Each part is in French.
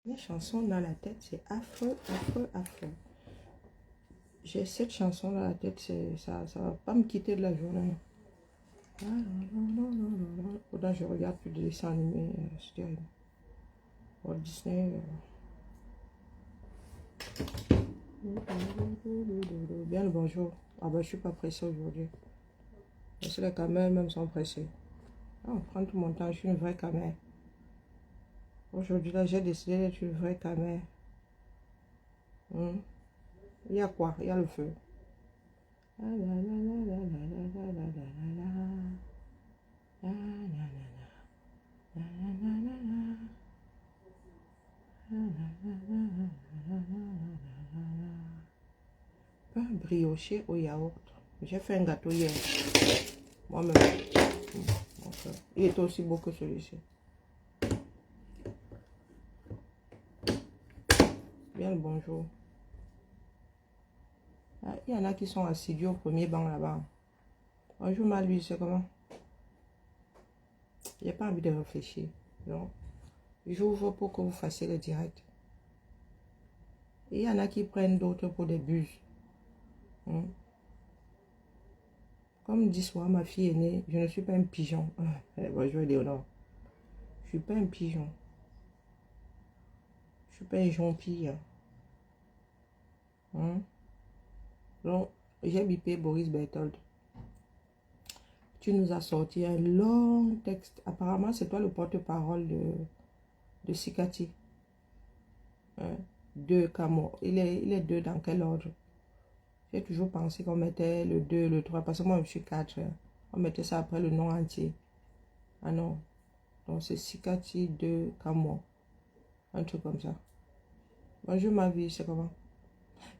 Mes chansons dans la tête, c'est affreux, affreux, affreux. J'ai cette chanson dans la tête, ça va pas me quitter de la journée. Pourtant, je regarde plus de dessins animés, c'est terrible. Walt Disney. Bien le bonjour. Ah bah je suis pas pressée aujourd'hui. Parce que les caméras même sont pressées. Ah, on prend tout mon temps, je suis une vraie caméra. Aujourd'hui là, j'ai décidé d'être une vraie caméra. Il y a quoi? Il y a le feu. Pain brioché au yaourt. J'ai fait un gâteau hier. Moi-même. Il était aussi beau que celui-ci. Bien le bonjour. Ah, il y en a qui sont assidus au premier banc là-bas. Bonjour Malu, c'est comment? J'ai pas envie de réfléchir. Non. J'ouvre pour que vous fassiez le direct. Et il y en a qui prennent d'autres pour des buses. Comme dit souvent ma fille aînée, je ne suis pas un pigeon. Bonjour Léonore. Je suis pas un pigeon. Je suis pas un jonquille. Donc, j'ai bipé Boris Berthold. Tu nous as sorti un long texte. Apparemment, c'est toi le porte-parole de Sikati. Deux Camo. Il est deux dans quel ordre? J'ai toujours pensé qu'on mettait le 2, le 3, parce que moi, je suis 4. On mettait ça après le nom entier. Ah non. Donc, c'est Sikati 2 Camo. Un truc comme ça. Bonjour ma vie, c'est comment?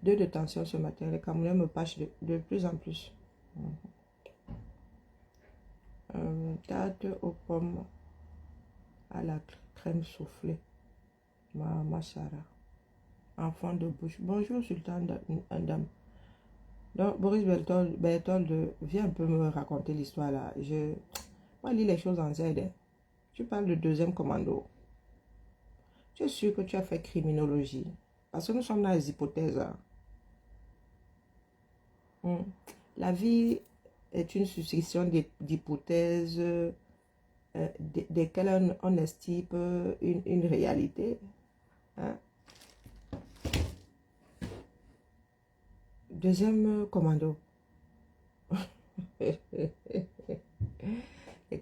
2 de tension ce matin. Les Camerounais me pâchent de plus en plus. Tarte aux pommes à la crème soufflée. Ma Sarah. Enfant de bouche. Bonjour Sultan Adam. Donc Boris Berthold, viens un peu me raconter l'histoire là. Moi, lis les choses en Z. Tu parles de deuxième commando. Tu es sûr que tu as fait criminologie? Parce que nous sommes dans les hypothèses. La vie est une succession d'hypothèses desquelles on estime une réalité. Deuxième commando. Et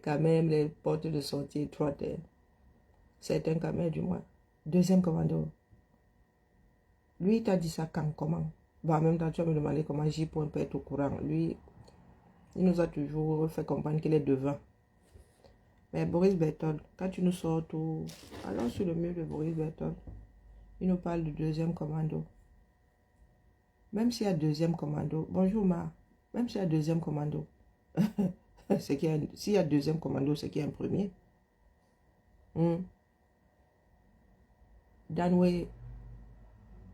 quand même, les portes de sortie étroites. Certains quand même, du moins. Deuxième commando. Lui, il t'a dit ça quand, comment? Bon, en même temps, tu vas me demander comment J. peut être au courant. Lui, il nous a toujours fait comprendre qu'il est devant. Mais Boris Berthold, quand tu nous sors tout, allons sur le mur de Boris Berthold. Il nous parle du deuxième commando. Même s'il y a deuxième commando, bonjour Ma, même s'il y a deuxième commando, s'il y a deuxième commando, c'est qu'il y a un premier. Danway,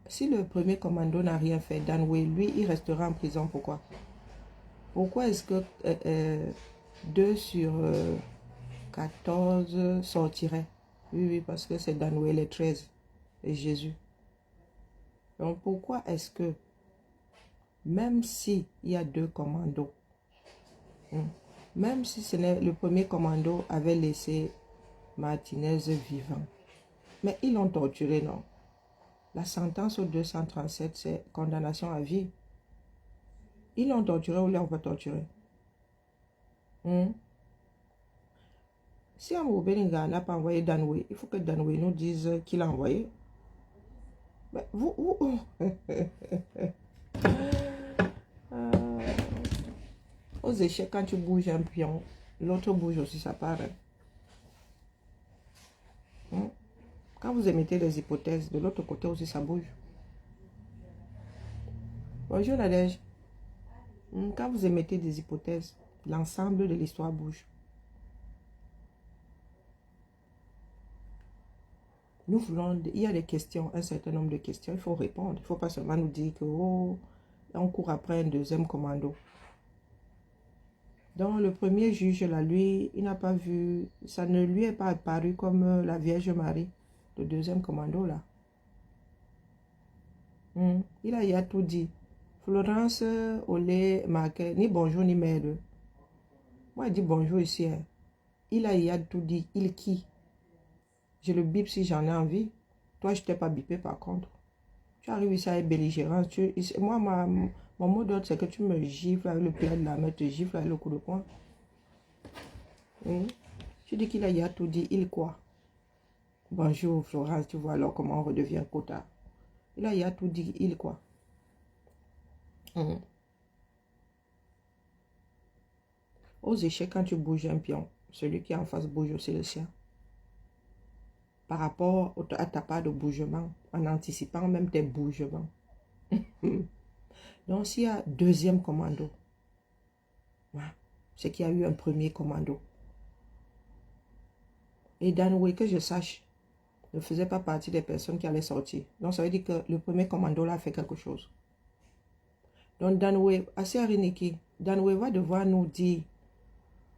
si le premier commando n'a rien fait, Danway, lui, il restera en prison. Pourquoi? Pourquoi est-ce que 2 sur 14 sortiraient? Oui, parce que c'est Danway les 13 et Jésus. Donc pourquoi est-ce que même s'il y a 2 commandos, même si le premier commando avait laissé Martinez vivant, mais ils l'ont torturé, non? La sentence au 237, c'est condamnation à vie. Ils l'ont torturé ou l'ont pas torturé? Si Ambo Beninga n'a pas envoyé Danway, il faut que Danway nous dise qu'il a envoyé. Mais vous aux échecs, quand tu bouges un pion, l'autre bouge aussi, ça part. Quand vous émettez des hypothèses, de l'autre côté aussi, ça bouge. Bonjour Nadège. Quand vous émettez des hypothèses, l'ensemble de l'histoire bouge. Nous voulons, il y a des questions, un certain nombre de questions, il faut répondre. Il ne faut pas seulement nous dire que on court après un deuxième commando. Donc le premier juge là, lui, il n'a pas vu, ça ne lui est pas apparu comme la Vierge Marie. Le deuxième commando, là. Il a tout dit. Florence, Olé, marqué, ni bonjour, ni merde. Moi, il dit bonjour ici. Hein. Il a tout dit. Il qui? Je le bip si j'en ai envie. Toi, je t'ai pas bipé par contre. Tu arrives ici avec belligérance. Moi, mon mot d'ordre, c'est que tu me gifles avec le plat de la main, te gifles avec le coup de poing. Tu dis qu'il a tout dit. Il quoi? Bonjour Florence, tu vois alors comment on redevient quota. Il a tout dit. Il quoi? Aux échecs, quand tu bouges un pion, celui qui est en face bouge aussi le sien. Par rapport à ta part de bougement, en anticipant même tes bougements. Donc, s'il y a deuxième commando, c'est qu'il y a eu un premier commando. Et Danway, que je sache, ne faisait pas partie des personnes qui allaient sortir. Donc, ça veut dire que le premier commando là a fait quelque chose. Donc, Danway, assez Ariniki, Danway va devoir nous dire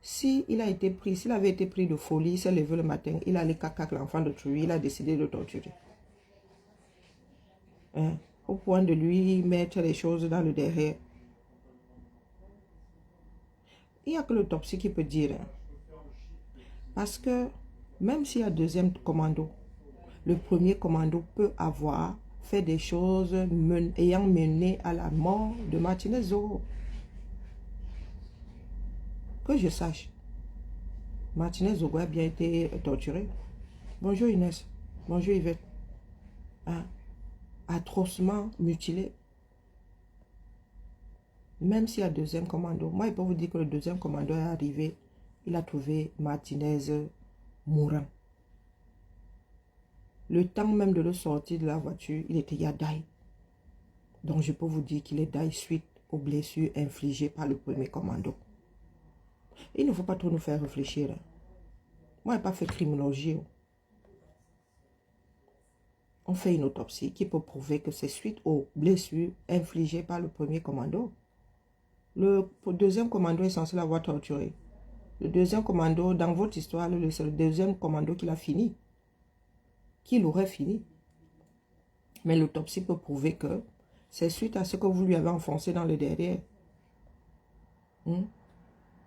s'il a été pris, s'il avait été pris de folie, il s'est levé le matin, il allait caca l'enfant de tuer, il a décidé de torturer. Au point de lui mettre les choses dans le derrière. Il n'y a que l'autopsie qui peut dire. Parce que même s'il y a deuxième commando, le premier commando peut avoir fait des choses ayant mené à la mort de Martinez Zoro. Que je sache, Martinez Zoro a bien été torturé. Bonjour Inès. Bonjour Yvette. Atrocement mutilé. Même s'il y a deuxième commando. Moi, je peux vous dire que le deuxième commando est arrivé. Il a trouvé Martinez mourant. Le temps même de le sortir de la voiture, il était Yadai. Donc, je peux vous dire qu'il est die suite aux blessures infligées par le premier commando. Il ne faut pas trop nous faire réfléchir. Hein. Moi, je n'ai pas fait criminologie. On fait une autopsie qui peut prouver que c'est suite aux blessures infligées par le premier commando. Le deuxième commando est censé l'avoir torturé. Le deuxième commando, dans votre histoire, c'est le deuxième commando qu'il a fini. Qu'il aurait fini. Mais l'autopsie peut prouver que c'est suite à ce que vous lui avez enfoncé dans le derrière.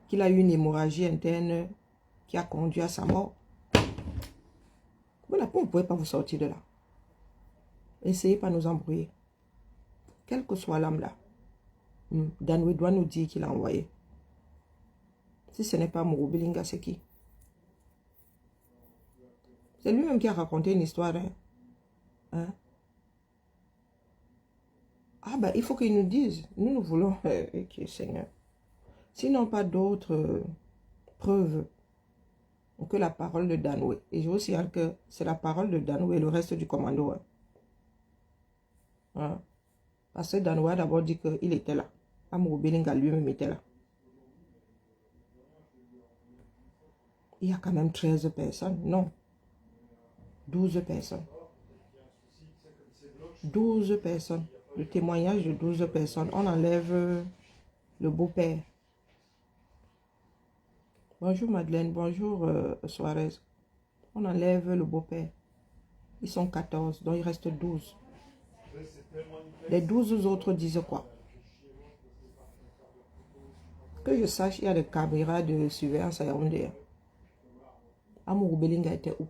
Qu'il a eu une hémorragie interne qui a conduit à sa mort. Voilà, vous ne pouvez pas vous sortir de là. Essayez pas de nous embrouiller. Quelle que soit l'âme là. Danway doit nous dire qu'il a envoyé. Si ce n'est pas Murubilinga, c'est qui? C'est lui-même qui a raconté une histoire. Hein? Ah ben, il faut qu'il nous dise. Nous voulons... Ok, Seigneur. Sinon, pas d'autres preuves que la parole de Danway. Et je vous signale que c'est la parole de Danway et le reste du commando. Hein? Parce que Danway a d'abord dit qu'il était là. Amour Belinga lui-même était là. Il y a quand même 13 personnes. Non. 12 personnes. 12 personnes. Le témoignage de 12 personnes. On enlève le beau-père. Bonjour Madeleine. Bonjour Suarez. On enlève le beau-père. Ils sont 14. Donc il reste 12. Les 12 autres disent quoi? Que je sache, il y a des caméras de surveillance à Yaoundé. Amour Belinga était où?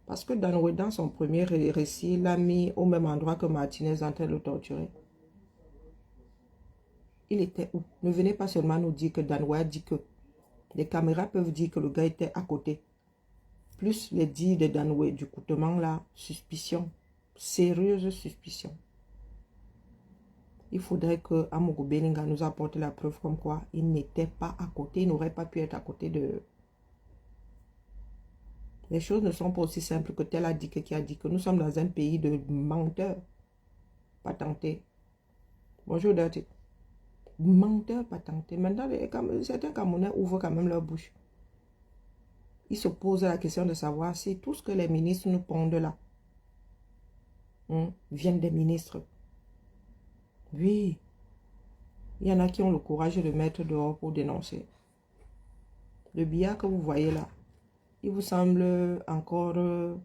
Parce que dans son premier récit, il l'a mis au même endroit que Martinez en train de le torturer. Il était où? Ne venez pas seulement nous dire que Danway a dit que. Les caméras peuvent dire que le gars était à côté. Plus les dires de Danway, du coutement là, suspicion. Sérieuse suspicion. Il faudrait que Amour Belinga nous apporte la preuve comme quoi il n'était pas à côté. Il n'aurait pas pu être à côté de... Les choses ne sont pas aussi simples que tel a dit que qui a dit que nous sommes dans un pays de menteurs patentés. Bonjour Dirty. Menteurs patentés. Maintenant, certains Camerounais ouvrent quand même leur bouche. Ils se posent la question de savoir si tout ce que les ministres nous pondent là viennent des ministres. Oui. Il y en a qui ont le courage de mettre dehors pour dénoncer. Le billard que vous voyez là, il vous semble encore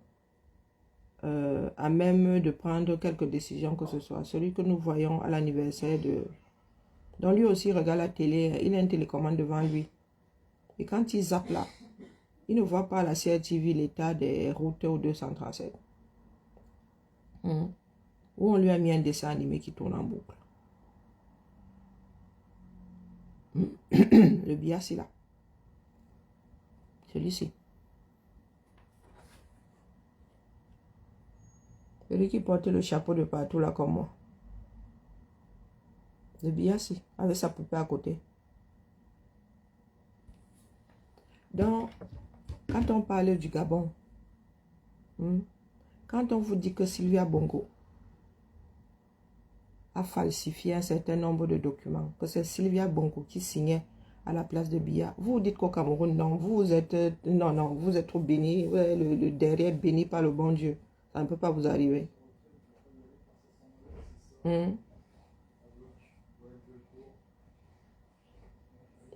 à même de prendre quelques décisions que ce soit. Celui que nous voyons à l'anniversaire de... Donc lui aussi regarde la télé, il a une télécommande devant lui. Et quand il zappe là, il ne voit pas la CRTV, l'état des routes au 237. Où on lui a mis un dessin animé qui tourne en boucle. Le biais, c'est là. Celui-ci. Celui qui porte le chapeau de partout là comme moi. Le Biassi, avec sa poupée à côté. Donc, quand on parle du Gabon, quand on vous dit que Sylvia Bongo a falsifié un certain nombre de documents, que c'est Sylvia Bongo qui signait à la place de Biya, vous dites qu'au Cameroun, non, vous êtes, non, vous êtes trop béni, le derrière béni par le bon Dieu. Ça ne peut pas vous arriver.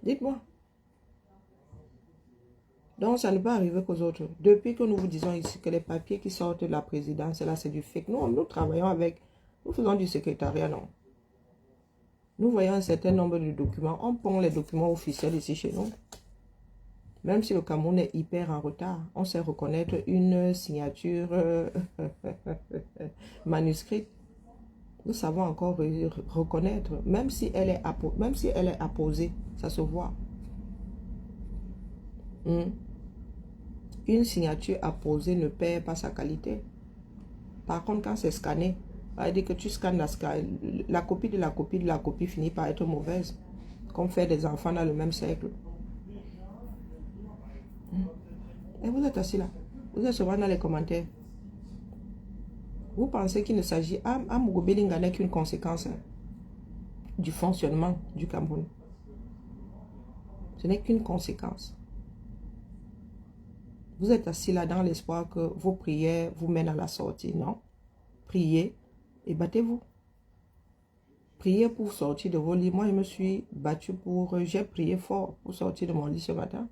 Dites-moi. Donc, ça ne peut arriver qu'aux autres. Depuis que nous vous disons ici que les papiers qui sortent de la présidence, là, c'est du fake. Nous travaillons avec, nous faisons du secrétariat, non. Nous voyons un certain nombre de documents. On prend les documents officiels ici chez nous. Même si le Cameroun est hyper en retard, on sait reconnaître une signature manuscrite. Nous savons encore reconnaître, même si elle est apposée, ça se voit. Une signature apposée ne perd pas sa qualité. Par contre, quand c'est scanné, ça veut dire que tu scannes la copie de la copie de la copie finit par être mauvaise. Comme faire des enfants dans le même cercle. Et vous êtes assis là. Vous êtes souvent dans les commentaires. Vous pensez qu'il ne s'agit à Mugobelinga n'est qu'une conséquence du fonctionnement du Cameroun. Ce n'est qu'une conséquence. Vous êtes assis là dans l'espoir que vos prières vous mènent à la sortie. Non. Priez et battez-vous. Priez pour sortir de vos lits. Moi, je me suis battu j'ai prié fort pour sortir de mon lit ce matin.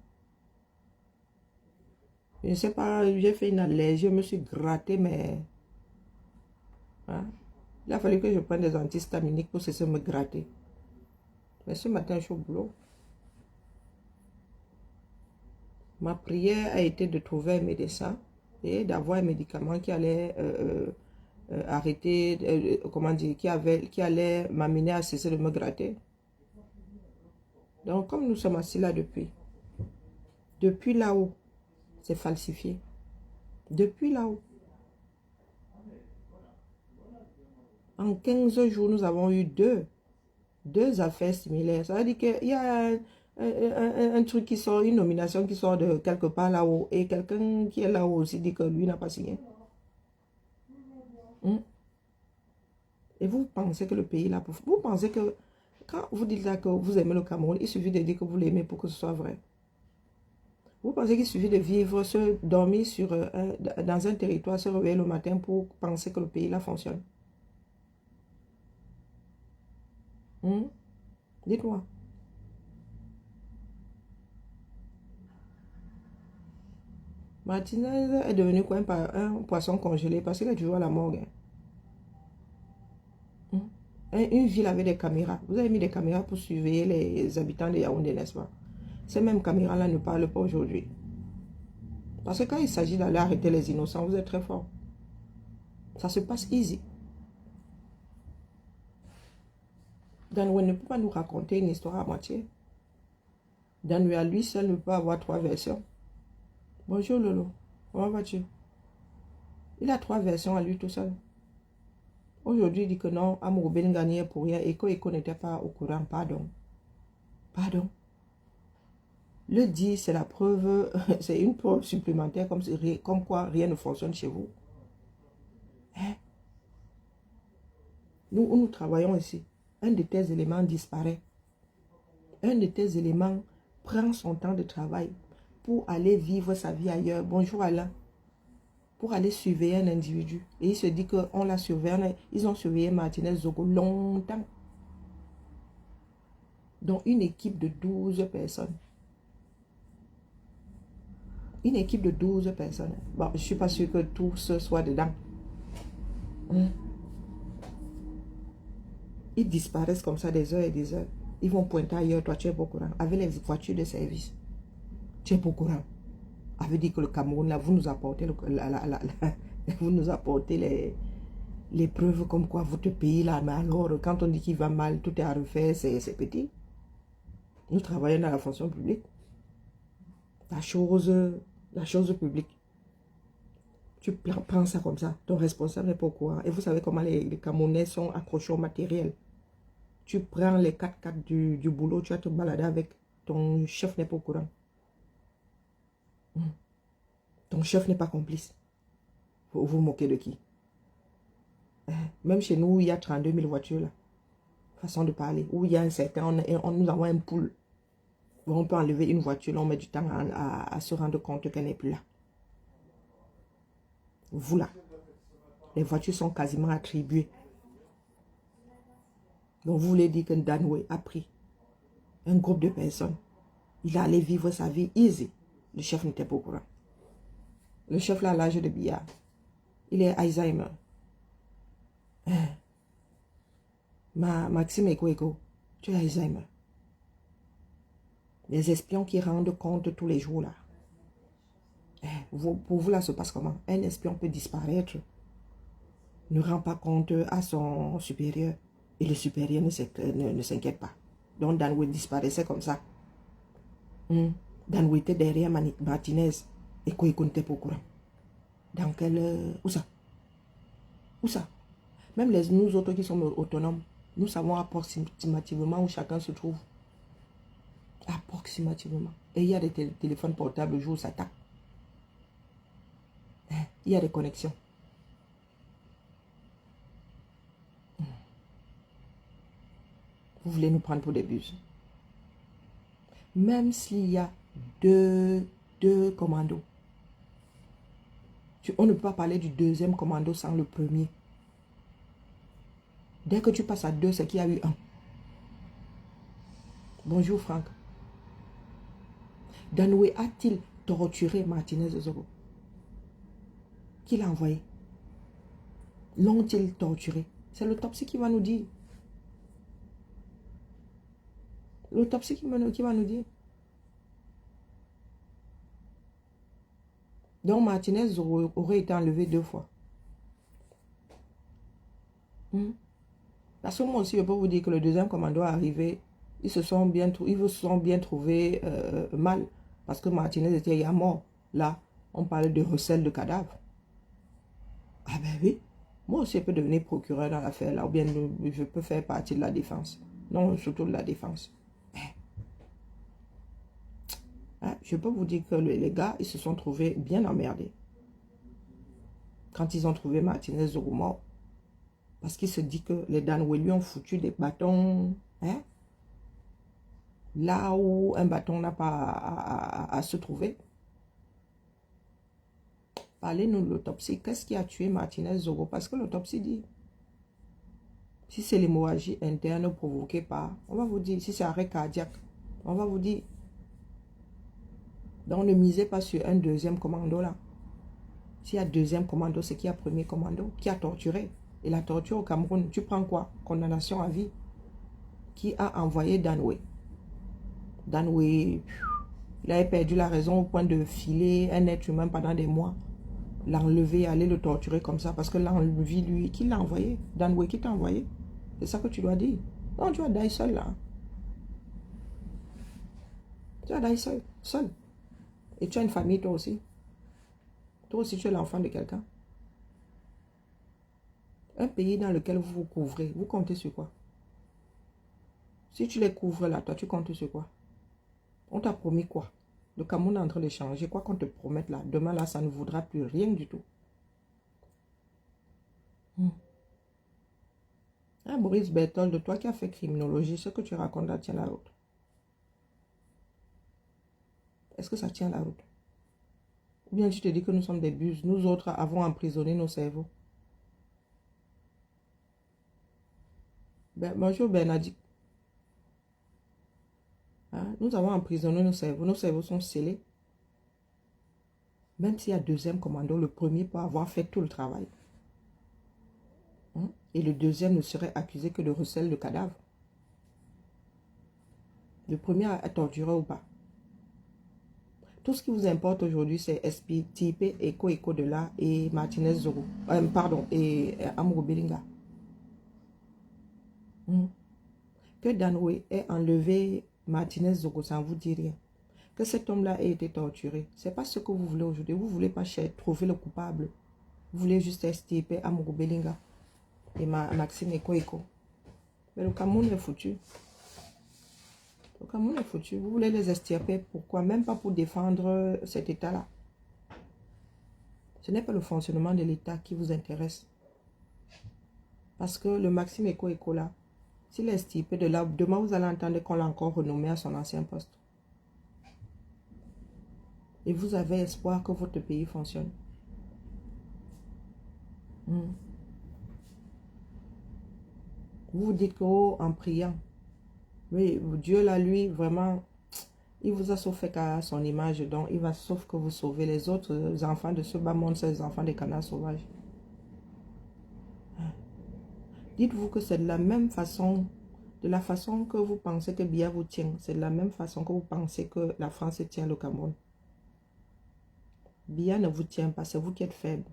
Je ne sais pas, j'ai fait une allergie, je me suis gratté, mais... Hein? Il a fallu que je prenne des antihistaminiques pour cesser de me gratter. Mais ce matin, je suis au boulot. Ma prière a été de trouver un médecin et d'avoir un médicament qui allait arrêter, comment dire, qui allait m'amener à cesser de me gratter. Donc, comme nous sommes assis là depuis là-haut, c'est falsifié. Depuis là-haut. En 15 jours, nous avons eu deux affaires similaires. Ça veut dire qu'il y a un truc qui sort, une nomination qui sort de quelque part là-haut, et quelqu'un qui est là-haut aussi dit que lui n'a pas signé. Et vous pensez que le pays là, vous pensez que quand vous dites là que vous aimez le Cameroun, il suffit de dire que vous l'aimez pour que ce soit vrai. Vous pensez qu'il suffit de vivre, dormir dans un territoire, se réveiller le matin pour penser que le pays là fonctionne? Dites-moi. Martinez est devenu quoi, un poisson congelé parce qu'il est toujours à la morgue. Une ville avec des caméras. Vous avez mis des caméras pour surveiller les habitants de Yaoundé, n'est-ce pas? Ces mêmes caméras-là ne parlent pas aujourd'hui. Parce que quand il s'agit d'aller arrêter les innocents, vous êtes très fort. Ça se passe easy. Danoué ne peut pas nous raconter une histoire à moitié. Danoué à lui seul ne peut avoir 3 versions. Bonjour Lolo, comment vas-tu? Il a 3 versions à lui tout seul. Aujourd'hui, il dit que non, Amour Beningani est pour rien et que n'était pas au courant. Pardon. Pardon. Le dit, c'est la preuve, c'est une preuve supplémentaire comme quoi rien ne fonctionne chez vous. Hein? Nous travaillons ici. Un de tes éléments disparaît. Un de tes éléments prend son temps de travail pour aller vivre sa vie ailleurs. Bonjour Alain. Pour aller surveiller un individu. Et il se dit qu'on l'a surveillé. Ils ont surveillé Martinez Zogo longtemps. Donc une équipe de 12 personnes. Une équipe de 12 personnes. Bon, je ne suis pas sûre que tous soient dedans. Ils disparaissent comme ça des heures et des heures. Ils vont pointer ailleurs, toi tu es pas au courant. Avec les voitures de service, tu es pas au courant. Ça veut dire que le Cameroun, là, vous nous apportez, vous nous apportez les preuves comme quoi votre pays, là, mais alors, quand on dit qu'il va mal, tout est à refaire, c'est petit. Nous travaillons dans la fonction publique. La chose publique. Tu prends ça comme ça. Ton responsable n'est pas au courant. Et vous savez comment les Camerounais sont accrochés au matériel. Tu prends les 4x4 du boulot, tu vas te balader avec. Ton chef n'est pas au courant. Ton chef n'est pas complice. Vous vous moquez de qui? Même chez nous, il y a 32 000 voitures là. Façon de parler. Où il y a un certain, nous avons un pool. On peut enlever une voiture, là, on met du temps à se rendre compte qu'elle n'est plus là. Vous là, les voitures sont quasiment attribuées. Donc vous voulez dire que Danway a pris un groupe de personnes. Il allait vivre sa vie easy. Le chef n'était pas au courant. Le chef là, à l'âge de billard, il est Alzheimer. Maxime Eko, tu es Alzheimer. Les espions qui rendent compte tous les jours là. Pour vous là, se passe comment? Un espion peut disparaître, ne rend pas compte à son supérieur. Et le supérieur ne s'inquiète pas. Donc Danway disparaissait comme ça. Danway était derrière Martinez. Et quoi, il n'était pas au courant. Dans quel... Où ça? Où ça? Même nous autres qui sommes autonomes, nous savons approximativement où chacun se trouve. Approximativement. Et il y a des téléphones portables le jour où ça tape. Il y a des connexions. Vous voulez nous prendre pour des buses. Même s'il y a deux commandos. On ne peut pas parler du deuxième commando sans le premier. Dès que tu passes à 2, c'est qu'il y a eu un. Bonjour Franck. Danway a-t-il torturé Martinez Zogo? Qui l'a envoyé? L'ont-ils torturé? C'est l'autopsie qui va nous dire. L'autopsie qui va nous dire. Donc Martinez aurait été enlevé 2 fois. Parce que moi aussi, je peux vous dire que le deuxième commando est arrivé. Ils se sont bien trouvés mal. Parce que Martinez était à mort. Là, on parle de recel de cadavres. Ah ben oui. Moi aussi, je peux devenir procureur dans l'affaire là. Ou bien je peux faire partie de la défense. Non, surtout de la défense. Je peux vous dire que les gars, ils se sont trouvés bien emmerdés. Quand ils ont trouvé Martinez Zogo mort. Parce qu'il se dit que les Danway lui ont foutu des bâtons. Là où un bâton n'a pas à se trouver. Parlez-nous de l'autopsie. Qu'est-ce qui a tué Martinez Zogo? Parce que l'autopsie dit, si c'est l'hémorragie interne provoquée par, on va vous dire, si c'est arrêt cardiaque, on va vous dire. Donc ne misez pas sur un deuxième commando là. S'il y a deuxième commando, c'est qu'il y a premier commando qui a torturé. Et la torture au Cameroun, tu prends quoi? Condamnation à vie. Qui a envoyé Danway? Danway, il avait perdu la raison au point de filer un être humain pendant des mois. L'enlever, aller le torturer comme ça. Parce que l'enlever, lui, qui l'a envoyé? Danway, qui t'a envoyé? C'est ça que tu dois dire. Non, tu vas die seul là. Tu vas die seul. Seul. Et tu as une famille toi aussi. Toi aussi, tu es l'enfant de quelqu'un. Un pays dans lequel vous vous couvrez, vous comptez sur quoi? Si tu les couvres là, toi, tu comptes sur quoi? On t'a promis quoi? Le Cameroun est en train de changer. Quoi qu'on te promette là, demain là, ça ne voudra plus rien du tout. Maurice Berthold, toi qui as fait criminologie, ce que tu racontes là tient la route. Est-ce que ça tient la route? Ou bien tu te dis que nous sommes des buses, nous autres avons emprisonné nos cerveaux. Bonjour Bernadette. Nous avons emprisonné nos cerveaux sont scellés. Même s'il y a deuxième commando, le premier peut avoir fait tout le travail. Et le deuxième ne serait accusé que de recel de cadavre. Le premier a torturé ou pas. Tout ce qui vous importe aujourd'hui, c'est SPTP, Eko de là et Martinez Zoro. Pardon, et Amogo Belinga. Que Danoué ait enlevé Martinez Zoro, ça ne vous dit rien. Que cet homme-là ait été torturé. Ce n'est pas ce que vous voulez aujourd'hui. Vous ne voulez pas trouver le coupable. Vous voulez juste STP, Amogo Belinga et Maxime Eko. Mais le Cameroun est foutu. Le Cameroun est foutu. Vous voulez les extirper. Pourquoi? Même pas pour défendre cet État-là. Ce n'est pas le fonctionnement de l'État qui vous intéresse. Parce que le Maxime Eko là, s'il est extirpé de là, demain vous allez entendre qu'on l'a encore renommé à son ancien poste. Et vous avez espoir que votre pays fonctionne. Vous vous dites que, oh, en priant, oui, Dieu là, lui, vraiment, il vous a sauf fait qu'à son image, donc il va sauf que vous sauvez les autres enfants de ce bas monde, c'est les enfants des canards sauvages. Dites-vous que c'est de la même façon, de la façon que vous pensez que Biya vous tient, c'est de la même façon que vous pensez que la France tient le Cameroun. Biya ne vous tient pas, c'est vous qui êtes faible.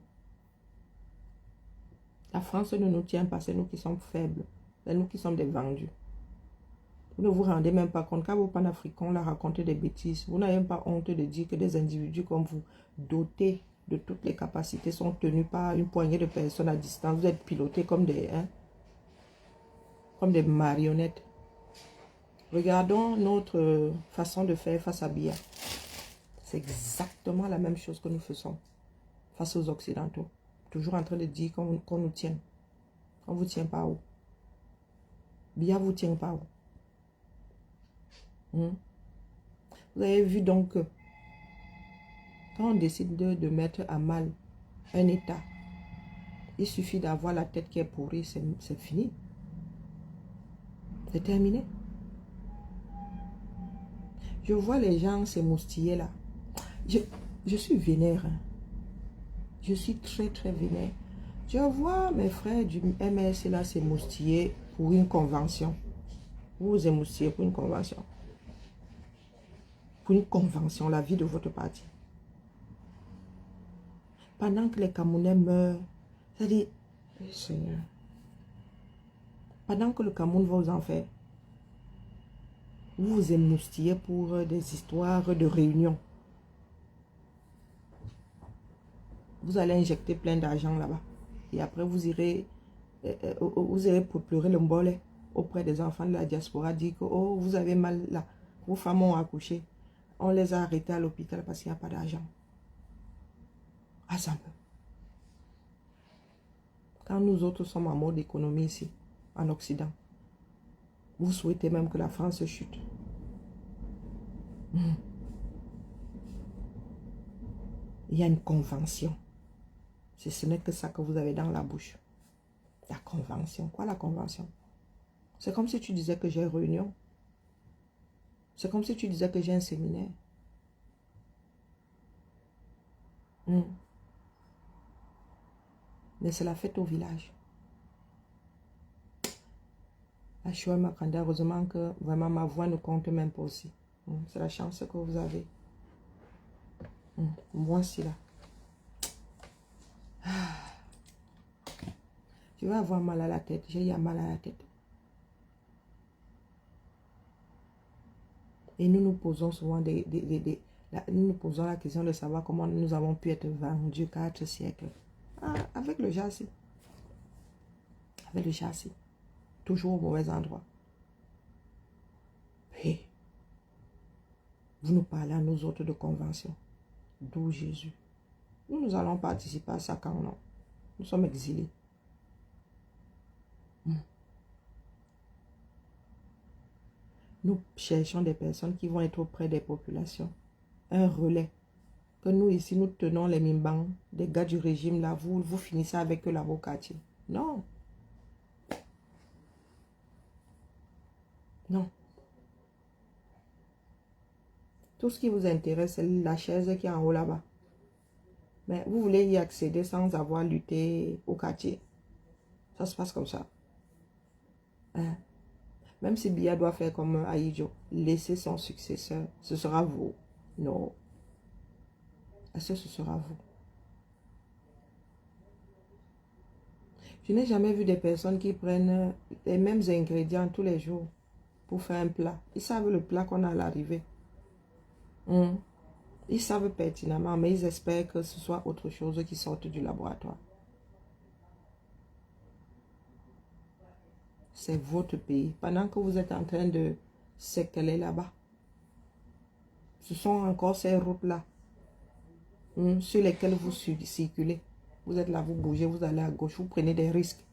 La France ne nous tient pas, c'est nous qui sommes faibles, c'est nous qui sommes des vendus. Vous ne vous rendez même pas compte, quand vos panafricains leur racontent des bêtises, vous n'avez même pas honte de dire que des individus comme vous, dotés de toutes les capacités, sont tenus par une poignée de personnes à distance. Vous êtes pilotés comme des marionnettes. Regardons notre façon de faire face à Biya. C'est exactement la même chose que nous faisons face aux Occidentaux. Toujours en train de dire qu'on nous tient. On ne vous tient pas haut. Biya vous tient pas haut. Vous avez vu donc que quand on décide de mettre à mal un État, il suffit d'avoir la tête qui est pourrie, c'est fini. C'est terminé. Je vois les gens s'émoustiller là. Je suis vénère. Je suis très très vénère. Je vois mes frères du MS là s'émoustiller pour une convention. Vous vous émoustillez pour une convention. Pour une convention, la vie de votre parti. Pendant que les Camerounais meurent, c'est-à-dire, Seigneur, pendant que le Cameroun va aux enfers, vous vous émoustillez pour des histoires de réunion. Vous allez injecter plein d'argent là-bas. Et après, vous irez pour pleurer le mbolé auprès des enfants de la diaspora, dire que, oh, vous avez mal là, vos femmes ont accouché. On les a arrêtés à l'hôpital parce qu'il n'y a pas d'argent. Ah, ça peut. Quand nous autres sommes en mode économie ici, en Occident, vous souhaitez même que la France chute. Il y a une convention. Ce n'est que ça que vous avez dans la bouche. La convention. Quoi la convention? C'est comme si tu disais que j'ai une réunion. C'est comme si tu disais que j'ai un séminaire. Mais c'est la fête au village. La Choua Makanda, heureusement que vraiment ma voix ne compte même pas aussi. C'est la chance que vous avez. Moi aussi là. Je vais avoir mal à la tête. J'ai eu mal à la tête. Et nous nous posons souvent nous nous posons la question de savoir comment nous avons pu être vendus 4 siècles. Avec le châssis. Avec le châssis. Toujours au mauvais endroit. Et vous nous parlez à nous autres de convention. D'où Jésus. Nous allons participer à ça quand non. Nous sommes exilés. Nous cherchons des personnes qui vont être auprès des populations. Un relais. Que nous ici, nous tenons les mimbans, des gars du régime là, vous finissez avec eux là au quartier. Non. Non. Tout ce qui vous intéresse, c'est la chaise qui est en haut là-bas. Mais vous voulez y accéder sans avoir lutté au quartier. Ça se passe comme ça. Hein? Même si Biya doit faire comme Aïdjo, laisser son successeur, ce sera vous. Non. Est-ce que ce sera vous? Je n'ai jamais vu des personnes qui prennent les mêmes ingrédients tous les jours pour faire un plat. Ils savent le plat qu'on a à l'arrivée. Ils savent pertinemment, mais ils espèrent que ce soit autre chose qui sorte du laboratoire. C'est votre pays. Pendant que vous êtes en train de s'écaler là-bas, ce sont encore ces routes-là sur lesquelles vous circulez. Vous êtes là, vous bougez, vous allez à gauche, vous prenez des risques.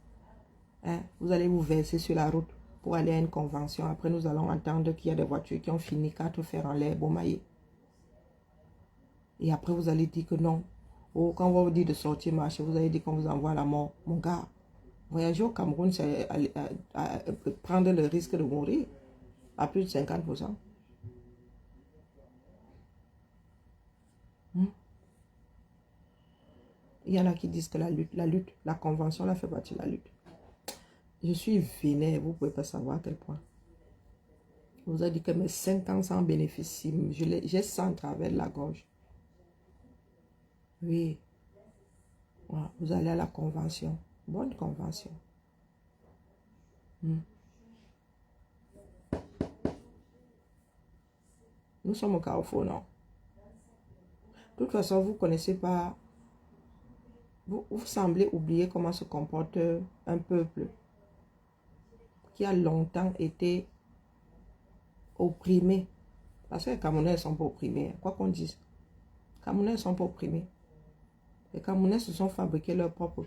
Hein? Vous allez vous verser sur la route pour aller à une convention. Après, nous allons entendre qu'il y a des voitures qui ont fini 4 fers en l'air, maillé. Et après, vous allez dire que non. Oh, quand on va vous dire de sortir marcher, vous allez dire qu'on vous envoie à la mort. Mon gars, voyager au Cameroun, c'est prendre le risque de mourir à plus de 50%. Il y en a qui disent que la convention, là, fait partie de la lutte. Je suis vénère, vous ne pouvez pas savoir à quel point. Je vous ai dit que mes 5 ans sans bénéfice, j'ai ça en travers de la gorge. Oui. Voilà, vous allez à la convention. Bonne convention. Nous sommes au carrefour, non? De toute façon, vous ne connaissez pas... Vous semblez oublier comment se comporte un peuple qui a longtemps été opprimé. Parce que les Camerounais ne sont pas opprimés, quoi qu'on dise. Les Camerounais ne sont pas opprimés. Les Camerounais se sont fabriqués leur propre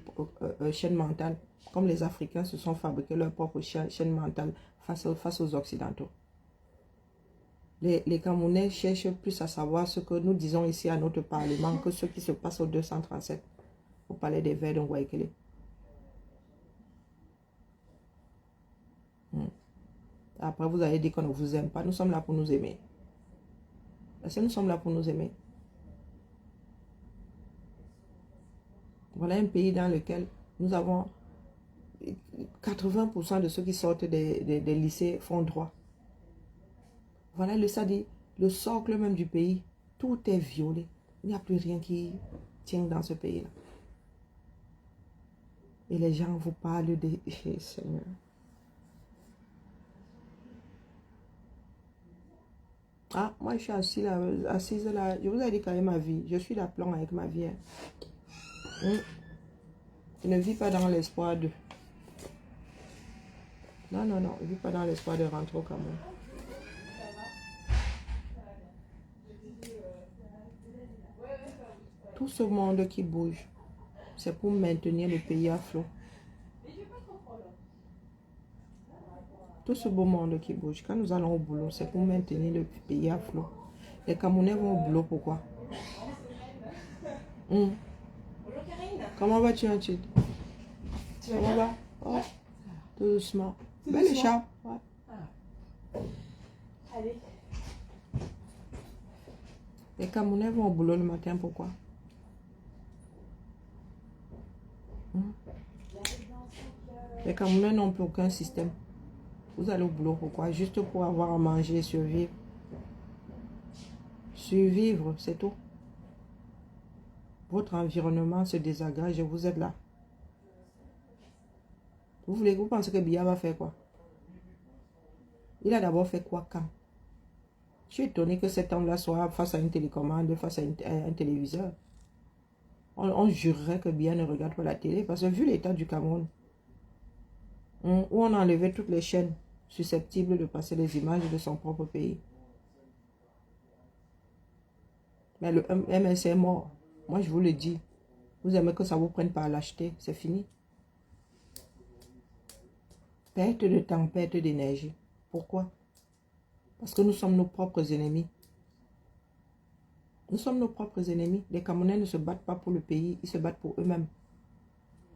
chaîne mentale, comme les Africains se sont fabriqués leur propre chaîne mentale face aux Occidentaux. Les Camerounais cherchent plus à savoir ce que nous disons ici à notre Parlement que ce qui se passe au 237. Au palais des Verts de Waikele. Après, vous allez dire qu'on ne vous aime pas. Nous sommes là pour nous aimer. Est-ce que nous sommes là pour nous aimer? Voilà un pays dans lequel nous avons 80% de ceux qui sortent des lycées font droit. Voilà le socle même du pays. Tout est violé. Il n'y a plus rien qui tient dans ce pays-là. Et les gens vous parlent de... Seigneur. Ah, moi je suis assise là. Je vous ai dit quand même ma vie. Je suis d'aplomb avec ma vie. Je ne vis pas dans l'espoir de... Non, je ne vis pas dans l'espoir de rentrer au Cameroun. Tout ce monde qui bouge, c'est pour maintenir le pays à flot. Tout ce beau monde qui bouge, quand nous allons au boulot, c'est pour maintenir le pays à flot. Les Camerounais vont au boulot, pourquoi? Comment vas-tu, Antide? Comment va? Oh, tout doucement. Belle écharpe. Ouais. Allez. Les Camerounais vont au boulot le matin, pourquoi? Les Camerounais n'ont plus aucun système. Vous allez au boulot, pourquoi? Juste pour avoir à manger et survivre. Survivre, c'est tout. Votre environnement se désagrège, vous êtes là. Vous pensez que Biya va faire quoi? Il a d'abord fait quoi quand? Je suis étonné que cet homme-là soit face à une télécommande, face à un téléviseur. On jurerait que Biya ne regarde pas la télé, parce que vu l'état du Cameroun, où on a enlevé toutes les chaînes susceptibles de passer les images de son propre pays. Mais le MS est mort. Moi, je vous le dis. Vous aimez que ça vous prenne par l'acheter. C'est fini. Perte de temps, perte d'énergie. Pourquoi? Parce que nous sommes nos propres ennemis. Nous sommes nos propres ennemis. Les Camerounais ne se battent pas pour le pays. Ils se battent pour eux-mêmes.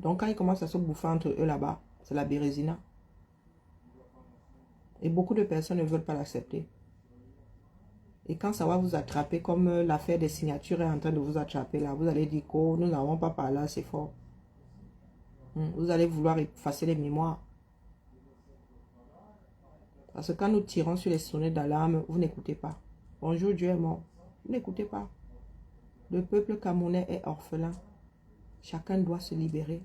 Donc, quand ils commencent à se bouffer entre eux là-bas, c'est la bérésina. Et beaucoup de personnes ne veulent pas l'accepter. Et quand ça va vous attraper, comme l'affaire des signatures est en train de vous attraper là, vous allez dire que nous n'avons pas parlé assez fort. Vous allez vouloir effacer les mémoires. Parce que quand nous tirons sur les sonnettes d'alarme, vous n'écoutez pas. Bonjour, Dieu est mort. Vous n'écoutez pas. Le peuple camerounais est orphelin. Chacun doit se libérer.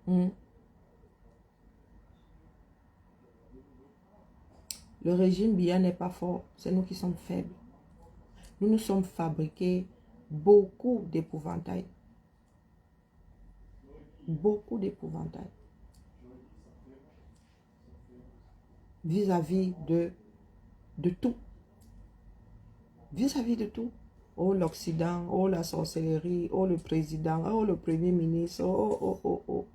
Le régime Biya n'est pas fort. C'est nous qui sommes faibles. Nous nous sommes fabriqués beaucoup d'épouvantail. Beaucoup d'épouvantail. Vis-à-vis de tout. Vis-à-vis de tout. Oh l'Occident, oh la sorcellerie, oh le président, oh le premier ministre, oh.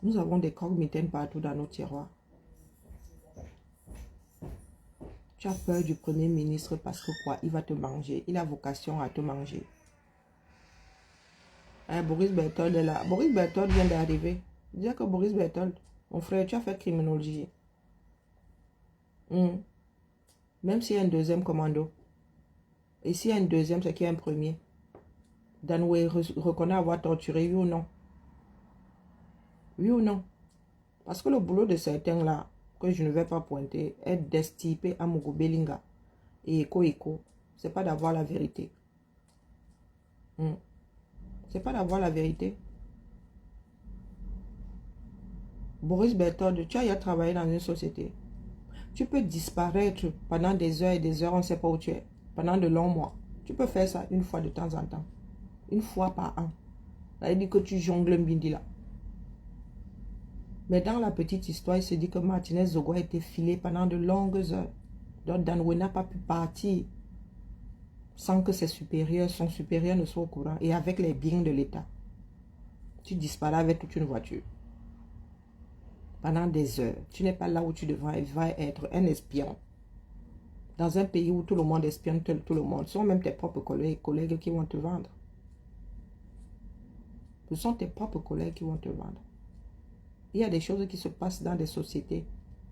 Nous avons des croque-mitaines partout dans nos tiroirs. Tu as peur du premier ministre parce que quoi? Il va te manger. Il a vocation à te manger. Hein, Boris Berthold est là. Boris Berthold vient d'arriver. Dis que Boris Berthold, mon frère, tu as fait criminologie. Même s'il y a un deuxième commando. Et s'il y a un deuxième, c'est qu'il y a un premier. Danoué reconnaît avoir torturé, oui ou non? Oui ou non? Parce que le boulot de certains là, que je ne vais pas pointer, est d'estiper à Mogo Belinga et Eko. C'est pas d'avoir la vérité. C'est pas d'avoir la vérité. Boris Berthold, tu as travaillé dans une société. Tu peux disparaître pendant des heures et des heures, on ne sait pas où tu es. Pendant de longs mois. Tu peux faire ça une fois de temps en temps. Une fois par an. Ça veut dire que tu jongles un bindi là. Mais dans la petite histoire, il se dit que Martinez Zogo a été filé pendant de longues heures. Donc Danoué n'a pas pu partir sans que ses supérieurs, son supérieur ne soit au courant. Et avec les biens de l'État. Tu disparais avec toute une voiture. Pendant des heures. Tu n'es pas là où tu devrais être un espion. Dans un pays où tout le monde espionne tout le monde. Ce sont même tes propres collègues qui vont te vendre. Ce sont tes propres collègues qui vont te vendre. Il y a des choses qui se passent dans des sociétés,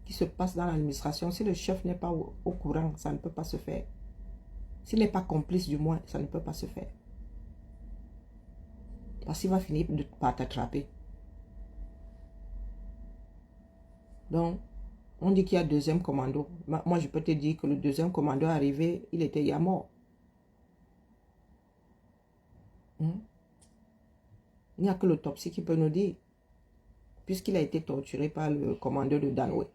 qui se passent dans l'administration. Si le chef n'est pas au courant, ça ne peut pas se faire. S'il n'est pas complice du moins, ça ne peut pas se faire. Parce qu'il va finir par t'attraper. Donc, on dit qu'il y a deuxième commando. Moi, je peux te dire que le deuxième commando est arrivé, il était mort. Il n'y a que l'autopsie qui peut nous dire. Puisqu'il a été torturé par le commando de Danoué.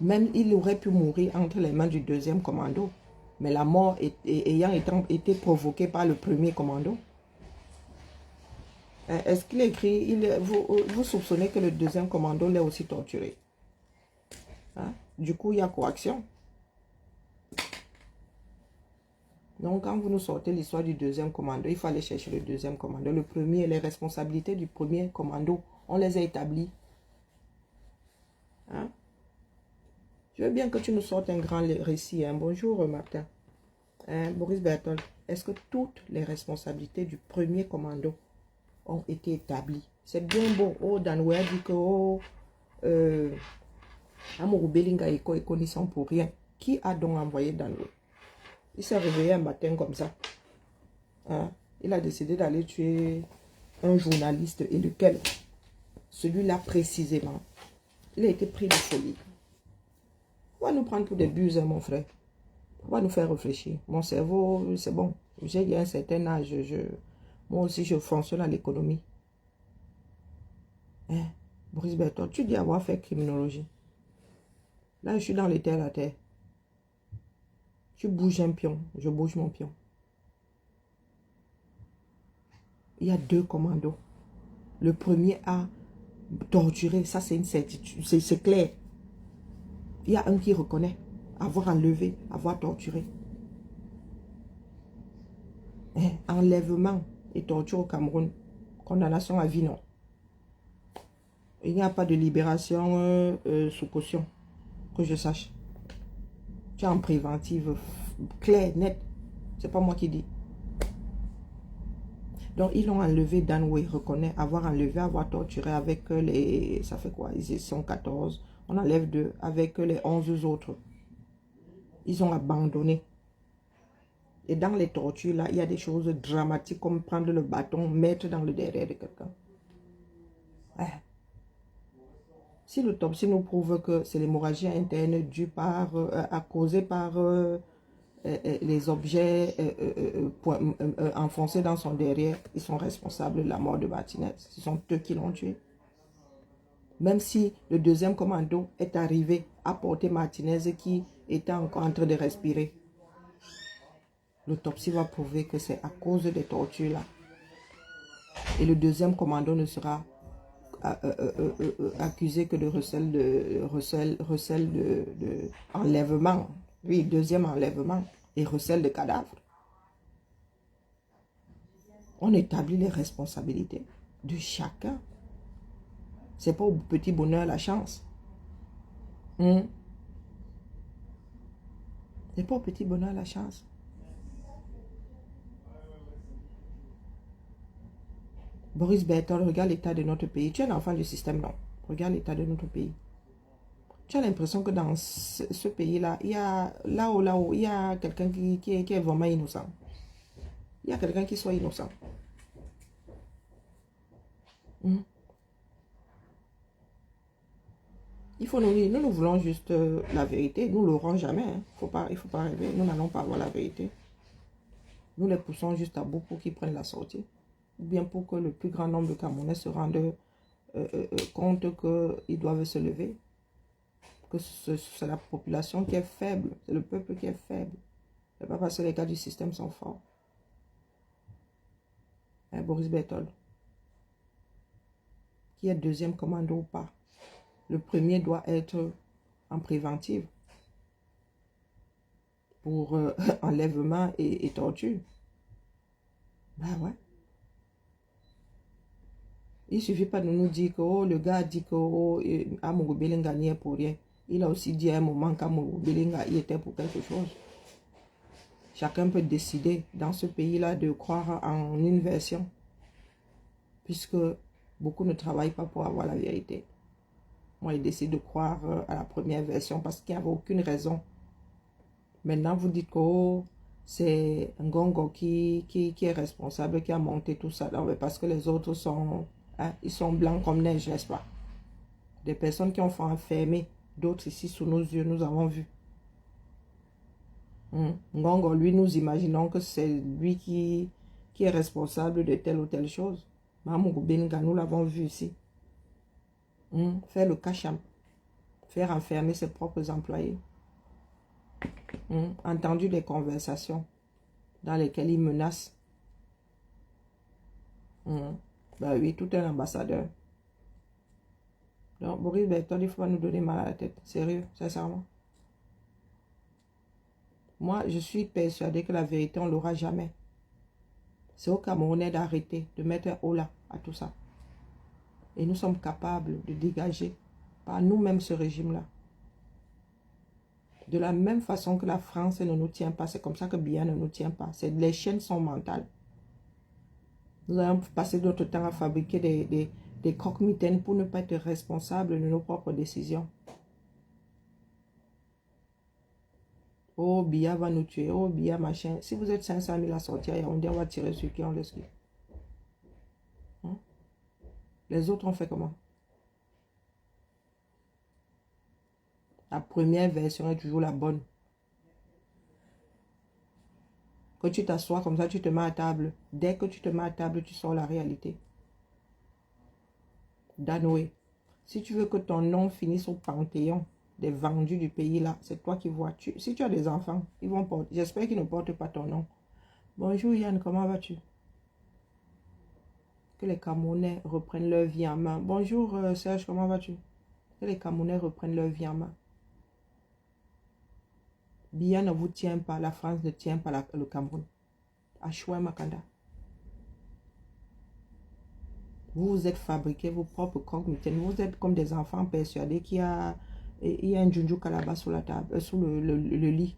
Même il aurait pu mourir entre les mains du deuxième commando. Mais la mort ayant été provoquée par le premier commando. Est-ce qu'il écrit, vous soupçonnez que le deuxième commando l'ait aussi torturé? Du coup, il y a coaction. Donc, quand vous nous sortez l'histoire du deuxième commando, il faut aller chercher le deuxième commando. Le premier, les responsabilités du premier commando, on les a établies. Je veux bien que tu nous sortes un grand récit. Bonjour, Martin. Boris Berthold, est-ce que toutes les responsabilités du premier commando ont été établies? C'est bien beau. Oh, Danoué a dit que Amourou Belinga et Eko n'y sont pour rien. Qui a donc envoyé Danoué? Il s'est réveillé un matin comme ça. Il a décidé d'aller tuer un journaliste. Et lequel? Celui-là précisément. Il a été pris de folie. On va nous prendre pour des buses, mon frère. On va nous faire réfléchir. Mon cerveau, c'est bon. J'ai un certain âge. Moi aussi, je fonctionne à l'économie. Boris Berthold, tu dis avoir fait criminologie. Là, je suis dans les terres à terre. Tu bouges un pion, je bouge mon pion. Il y a deux commandos. Le premier a torturé, ça c'est une certitude, c'est clair. Il y a un qui reconnaît avoir enlevé, avoir torturé. Enlèvement et torture au Cameroun, condamnation à vie, non. Il n'y a pas de libération sous caution, que je sache. Tu es en préventive, clair, net. C'est pas moi qui dis. Donc, ils l'ont enlevé, Danoué reconnaît avoir enlevé, avoir torturé avec les... Ça fait quoi? Ils sont 14. On enlève 2 avec les 11 autres. Ils ont abandonné. Et dans les tortures, là, il y a des choses dramatiques comme prendre le bâton, mettre dans le derrière de quelqu'un. Ouais. Si l'autopsie nous prouve que c'est l'hémorragie interne due par, causée par les objets enfoncés dans son derrière, ils sont responsables de la mort de Martinez. Ce sont eux qui l'ont tué. Même si le deuxième commando est arrivé à porter Martinez qui était encore en train de respirer, l'autopsie va prouver que c'est à cause des tortures là. Et le deuxième commando ne sera accusé que de recel de enlèvement. Oui, deuxième enlèvement et recel de cadavres. On établit les responsabilités de chacun. C'est pas au petit bonheur la chance. C'est pas au petit bonheur la chance. Boris Berthold, regarde l'état de notre pays. Tu es un enfant du système, non? Regarde l'état de notre pays. Tu as l'impression que dans ce pays-là, il y a là-haut, il y a quelqu'un qui est vraiment innocent. Il y a quelqu'un qui soit innocent. Il faut nous voulons juste la vérité. Nous ne l'aurons jamais. Hein. Il ne faut pas rêver. Nous n'allons pas avoir la vérité. Nous les poussons juste à bout pour qu'ils prennent la sortie. Ou bien pour que le plus grand nombre de Camerounais se rendent compte qu'ils doivent se lever. Que c'est la population qui est faible. C'est le peuple qui est faible. Ce n'est pas parce que les gars du système sont forts. Hein, Boris Berthold. Qui est deuxième commando ou pas. Le premier doit être en préventive pour enlèvement et torture. Ben ouais. Il ne suffit pas de nous dire que oh, le gars a dit que oh, Amogo Belenga n'y est pour rien. Il a aussi dit à un moment qu'Amogo Belenga y était pour quelque chose. Chacun peut décider dans ce pays-là de croire en une version. Puisque beaucoup ne travaillent pas pour avoir la vérité. Moi, il décide de croire à la première version parce qu'il n'y avait aucune raison. Maintenant, vous dites que oh, c'est Ngongo qui est responsable, qui a monté tout ça. Non, mais parce que les autres sont, hein, ils sont blancs comme neige, n'est-ce pas? Des personnes qui ont fait enfermer, d'autres ici sous nos yeux, nous avons vu. Ngongo, lui, nous imaginons que c'est lui qui est responsable de telle ou telle chose. Mamougou Benga, nous l'avons vu ici. Faire le cacham, faire enfermer ses propres employés. Entendu des conversations dans lesquelles il menace. Ben oui, tout un ambassadeur. Donc, Boris Berthold, il faut pas nous donner mal à la tête. Sérieux, sincèrement. Moi, je suis persuadée que la vérité, on ne l'aura jamais. C'est aux Camerounais d'arrêter, de mettre un holà à tout ça. Et nous sommes capables de dégager par nous-mêmes ce régime-là. De la même façon que la France ne nous tient pas, c'est comme ça que Biya ne nous tient pas. Les chaînes sont mentales. Nous allons passer notre temps à fabriquer des croque-mitaines pour ne pas être responsables de nos propres décisions. Oh, Biya va nous tuer. Oh, Biya machin. Si vous êtes 500 000 à sortir, on va tirer sur qui on laisse qui. Les autres ont fait comment? La première version est toujours la bonne. Que tu t'assois comme ça, tu te mets à table. Dès que tu te mets à table, tu sors la réalité. Danoé, si tu veux que ton nom finisse au panthéon des vendus du pays là, c'est toi qui vois. Si tu as des enfants, ils vont porter. J'espère qu'ils ne portent pas ton nom. Bonjour Yann, comment vas-tu? Que les Camerounais reprennent leur vie en main. Bonjour Serge, comment vas-tu? Que les Camerounais reprennent leur vie en main. Biya ne vous tient pas, la France ne tient pas le Cameroun. Achoua Makanda. Vous vous êtes fabriqué vos propres coq-mitaines. Vous êtes comme des enfants persuadés qu'il y a un Junju Kalaba sous la table, sous le lit.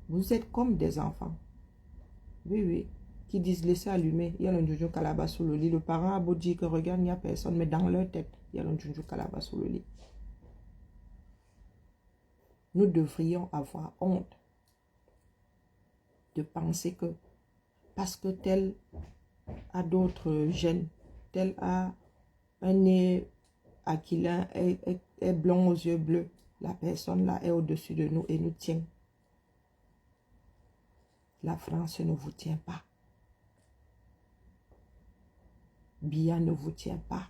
Vous êtes comme des enfants. Oui, oui. Qui disent laissez allumer. Il y a le Junju Kalaba sous le lit. Le parent a beau dire que regarde, il n'y a personne. Mais dans leur tête, il y a le Junju Kalaba sous le lit. Nous devrions avoir honte. de penser que parce que tel a d'autres gènes, tel a un nez aquilin, est blond aux yeux bleus, la personne là est au-dessus de nous et nous tient. La France ne vous tient pas. Biya ne vous tient pas.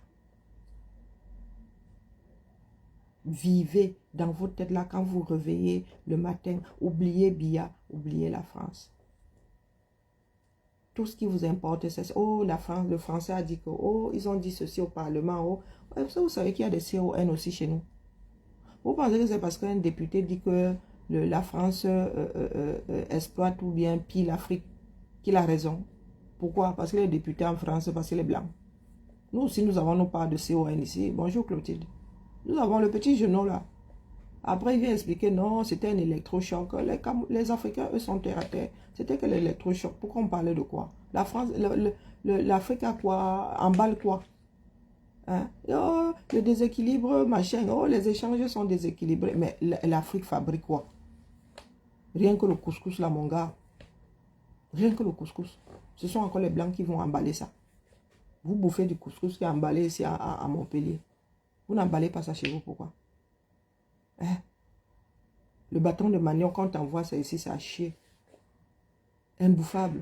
Vivez dans votre tête là quand vous réveillez le matin. Oubliez Biya, oubliez la France. Tout ce qui vous importe, c'est oh, la France, le français a dit que oh, ils ont dit ceci au Parlement. Oh, vous savez qu'il y a des CON aussi chez nous. Vous pensez que c'est parce qu'un député dit que la France exploite ou bien pille l'Afrique qu'il a raison? Pourquoi? Parce qu'il est député en France, parce qu'il est blanc. Nous aussi, nous avons nos parts de CON ici. Bonjour Clotilde. Nous avons le petit genou là. Après, il vient expliquer, non, c'était un électrochoc. Les Africains, eux, sont terre à terre. C'était que l'électrochoc. Pourquoi on parlait de quoi? La France, l'Afrique a quoi? Emballe quoi? Hein? Oh, le déséquilibre, machin. Oh, les échanges sont déséquilibrés. Mais l'Afrique fabrique quoi? Rien que le couscous là, mon gars. Rien que le couscous. Ce sont encore les Blancs qui vont emballer ça. Vous bouffez du couscous qui est emballé ici à Montpellier. Vous n'emballez pas ça chez vous, pourquoi? Hein? Le bâton de manioc, quand t'envoies ça ici, c'est à chier. Imbouffable.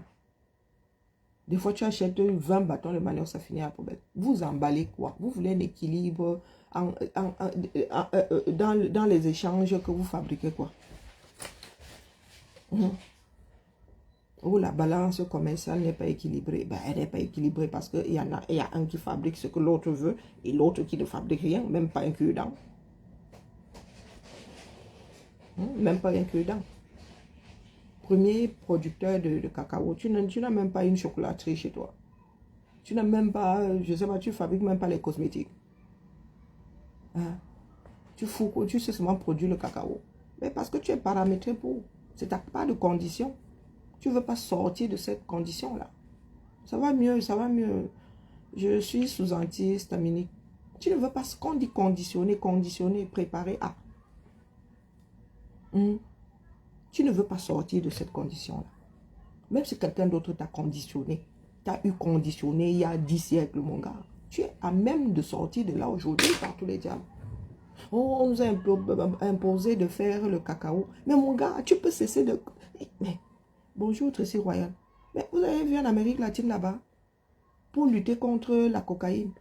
Des fois, tu achètes 20 bâtons de manioc, ça finit à la poubelle. Vous emballez quoi? Vous voulez un équilibre dans les échanges que vous fabriquez quoi? Oh, la balance commerciale n'est pas équilibrée. Ben, elle n'est pas équilibrée parce qu'il y a un qui fabrique ce que l'autre veut et l'autre qui ne fabrique rien, même pas un cure-dent. Même pas un cure-dent. Premier producteur de cacao, tu n'as même pas une chocolaterie chez toi. Tu n'as même pas, je sais pas, tu fabriques même pas les cosmétiques. Hein? Tu sais seulement produire le cacao. Mais parce que tu es paramétré pour. C'est pas de condition. Tu ne veux pas sortir de cette condition-là. Ça va mieux, ça va mieux. Je suis sous antihistaminique. Tu ne veux pas, ce qu'on dit conditionner, préparer à. Tu ne veux pas sortir de cette condition-là. Même si quelqu'un d'autre t'a conditionné, t'as eu conditionné il y a 10 siècles, mon gars. Tu es à même de sortir de là aujourd'hui par tous les diables. Oh, on nous a imposé de faire le cacao. Mais mon gars, tu peux cesser de... Mais, bonjour Tracy Royal. Mais vous avez vu en Amérique latine là-bas, pour lutter contre la cocaïne.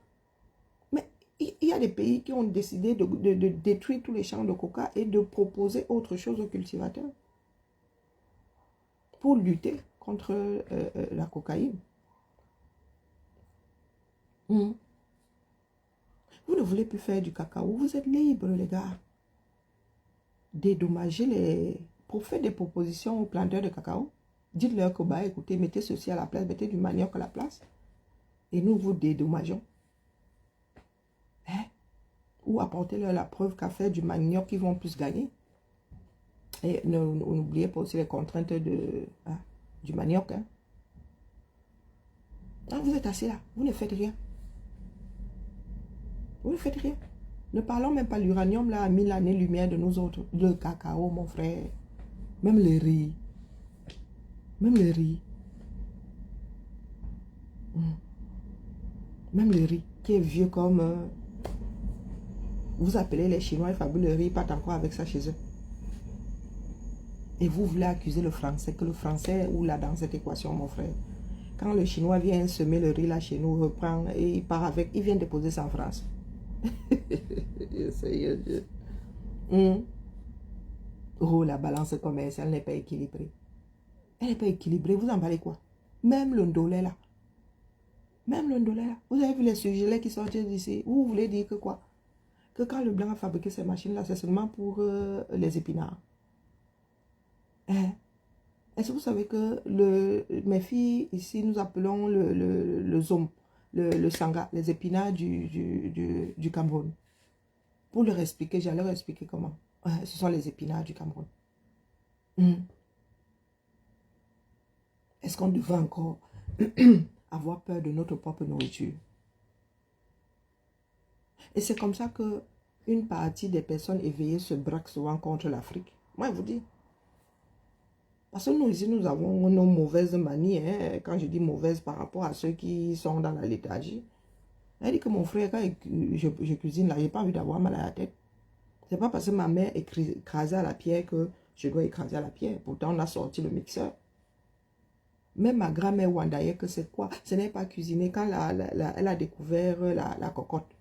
Mais il y a des pays qui ont décidé de détruire tous les champs de coca et de proposer autre chose aux cultivateurs. Pour lutter contre la cocaïne. Vous ne voulez plus faire du cacao. Vous êtes libre, les gars. Dédommagez les... Pour faire des propositions aux planteurs de cacao, dites-leur que, bah, écoutez, mettez ceci à la place, mettez du manioc à la place. Et nous vous dédommageons. Hein? Ou apportez-leur la preuve qu'à faire du manioc, ils vont plus gagner. Et n'oubliez pas aussi les contraintes du manioc. Hein? Ah, vous êtes assis là, vous ne faites rien. Vous ne faites rien. Ne parlons même pas l'uranium là à 1000 années-lumière de nous autres. Le cacao, mon frère. Même le riz. Même le riz. Même le riz qui est vieux comme... vous appelez les Chinois, ils fabriquent le riz, ils partent encore avec ça chez eux. Et vous voulez accuser le français, que le français ou là dans cette équation, mon frère. Quand le Chinois vient semer le riz là chez nous, reprend et il part avec, il vient déposer ça en France. Oh, la balance commerciale n'est pas équilibrée. Elle n'est pas équilibrée. Vous en valez quoi? Même le ndolé là. Même le ndolé là. Vous avez vu les surgelés qui sortent d'ici? Vous voulez dire que quoi? Que quand le blanc a fabriqué ces machines là, c'est seulement pour les épinards. Hein? Est-ce que vous savez que mes filles ici, nous appelons le zom, le sanga, les épinards du Cameroun. Pour leur expliquer, j'allais leur expliquer comment. Ce sont les épinards du Cameroun. Est-ce qu'on devrait encore avoir peur de notre propre nourriture? Et c'est comme ça que une partie des personnes éveillées se braquent souvent contre l'Afrique. Moi, je vous dis. Parce que nous, ici, nous avons nos mauvaises manies. Hein. Quand je dis mauvaises par rapport à ceux qui sont dans la léthargie. Elle dit que mon frère, quand je cuisine là, j'ai pas envie d'avoir mal à la tête. C'est pas parce que ma mère écrasait à la pierre que je dois écraser à la pierre. Pourtant, on a sorti le mixeur. Même ma grand-mère Wandaye, que c'est quoi? Ce n'est pas cuisiner. Quand elle a découvert la cocotte.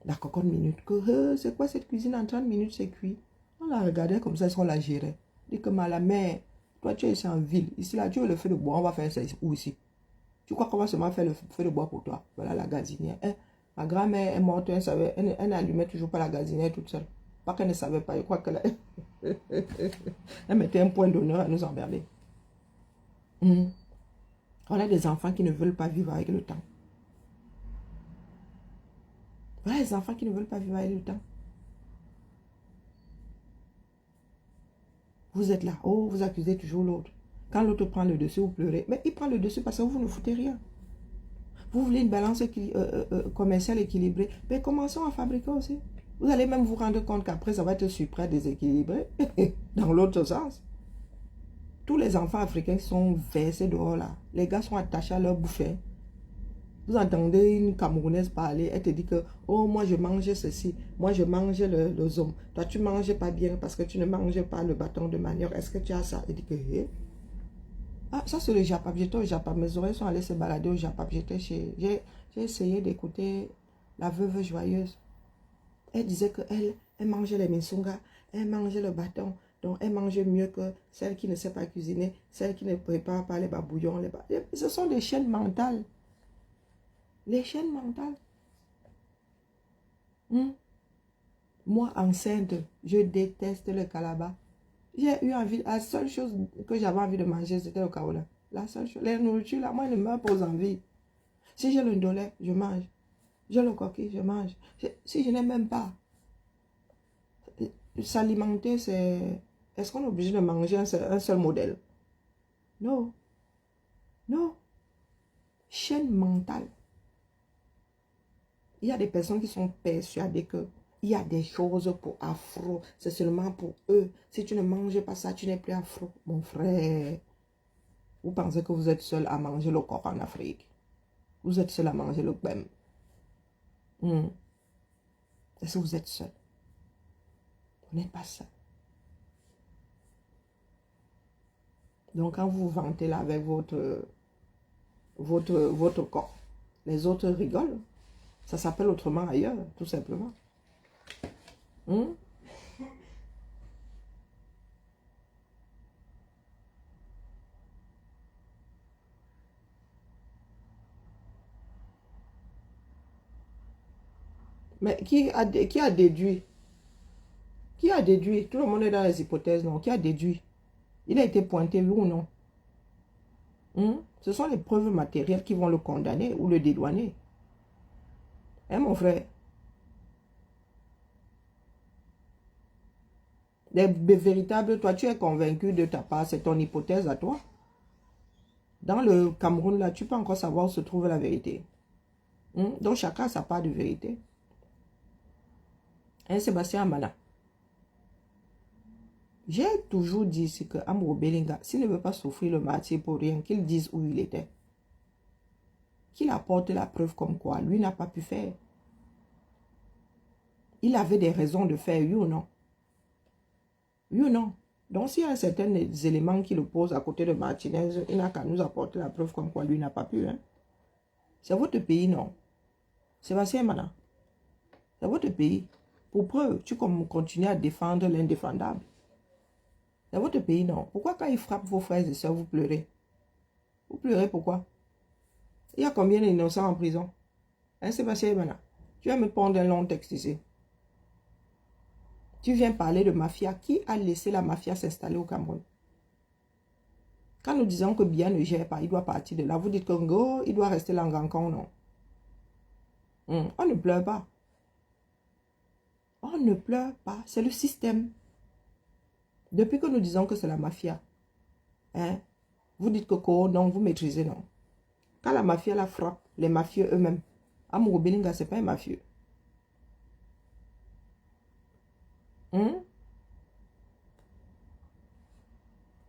La cocotte minute. Que c'est quoi cette cuisine en 30 minutes, c'est cuit. On la regardait comme ça, est-ce qu'on la gérait? Dit que la mère, toi tu es ici en ville. Ici là, tu veux le feu de bois, on va faire ça où ici? Tu crois qu'on va seulement faire le feu de bois pour toi? Voilà la gazinière. Hein? Ma grand-mère est morte, elle n'allumait toujours pas la gazinière toute seule. Pas qu'elle ne savait pas, je crois qu'elle elle mettait un point d'honneur à nous emmerder. On a des enfants qui ne veulent pas vivre avec le temps. Voilà les enfants qui ne veulent pas vivre avec le temps. Vous êtes là, oh, vous accusez toujours l'autre. Quand l'autre prend le dessus, vous pleurez. Mais il prend le dessus parce que vous ne foutez rien. Vous voulez une balance commerciale équilibrée. Mais commençons à fabriquer aussi. Vous allez même vous rendre compte qu'après, ça va être super déséquilibré. Dans l'autre sens. Tous les enfants africains sont versés dehors là. Les gars sont attachés à leur bouffée. Vous entendez une Camerounaise parler, elle te dit que, oh, moi je mange ceci, moi je mange le zom. Toi, tu ne manges pas bien parce que tu ne manges pas le bâton de manioc. Est-ce que tu as ça? Elle dit que, ah, ça c'est le Japap. J'étais au Japap. Mes oreilles sont allées se balader au Japap. J'ai essayé d'écouter la veuve joyeuse. Elle disait qu'elle mangeait les minsunga, elle mangeait le bâton. Donc, elle mangeait mieux que celle qui ne sait pas cuisiner, celle qui ne prépare pas les babouillons. Ce sont des chaînes mentales. Les chaînes mentales. Moi, enceinte, je déteste le calaba. J'ai eu envie, la seule chose que j'avais envie de manger, c'était le kaola. La seule chose, les nourritures, là, moi, ne me pose envie. Si j'ai le ndolé, je mange. J'ai le coquille, je mange. Si je n'aime même pas, s'alimenter, c'est... Est-ce qu'on est obligé de manger un seul modèle? Non. Non. Chaîne mentale. Il y a des personnes qui sont persuadées que il y a des choses pour afro. C'est seulement pour eux. Si tu ne manges pas ça, tu n'es plus afro. Mon frère, vous pensez que vous êtes seul à manger le coq en Afrique? Vous êtes seul à manger le bem. Est-ce que vous êtes seul? Vous n'êtes pas seul. Donc, quand vous vous vantez là avec votre corps, les autres rigolent. Ça s'appelle autrement ailleurs, tout simplement. Mais qui a déduit? Qui a déduit? Tout le monde est dans les hypothèses, non? Qui a déduit? Il a été pointé, oui ou non? Ce sont les preuves matérielles qui vont le condamner ou le dédouaner. Hein, mon frère? Les véritables, toi, tu es convaincu de ta part, c'est ton hypothèse à toi. Dans le Cameroun, là, tu peux encore savoir où se trouve la vérité. Donc, chacun a sa part de vérité. Hein, Sébastien Amana? J'ai toujours dit ici que Amro Belinga, s'il ne veut pas souffrir le martyr pour rien, qu'il dise où il était. Qu'il apporte la preuve comme quoi lui n'a pas pu faire. Il avait des raisons de faire, oui ou non? Oui ou non? Donc, s'il y a certains éléments qui le posent à côté de Martinez, il n'a qu'à nous apporter la preuve comme quoi lui n'a pas pu. Hein? C'est votre pays, non? Sébastien Mana, c'est votre pays. Pour preuve, tu continues à défendre l'indéfendable. C'est votre pays, non? Pourquoi quand il frappe vos frères et sœurs, vous pleurez? Vous pleurez pourquoi? Il y a combien d'innocents en prison? Hein, Sébastien Mana? Tu vas me prendre un long texte ici. Tu viens parler de mafia. Qui a laissé la mafia s'installer au Cameroun? Quand nous disons que Biya ne gère pas, il doit partir de là. Vous dites que Ngo, il doit rester là en Gankan, non? On ne pleure pas. On ne pleure pas. C'est le système. Depuis que nous disons que c'est la mafia, hein, vous dites que non, vous maîtrisez, non. Quand la mafia la frappe, les mafieux eux-mêmes, Amour Belinga, ce n'est pas un mafieux.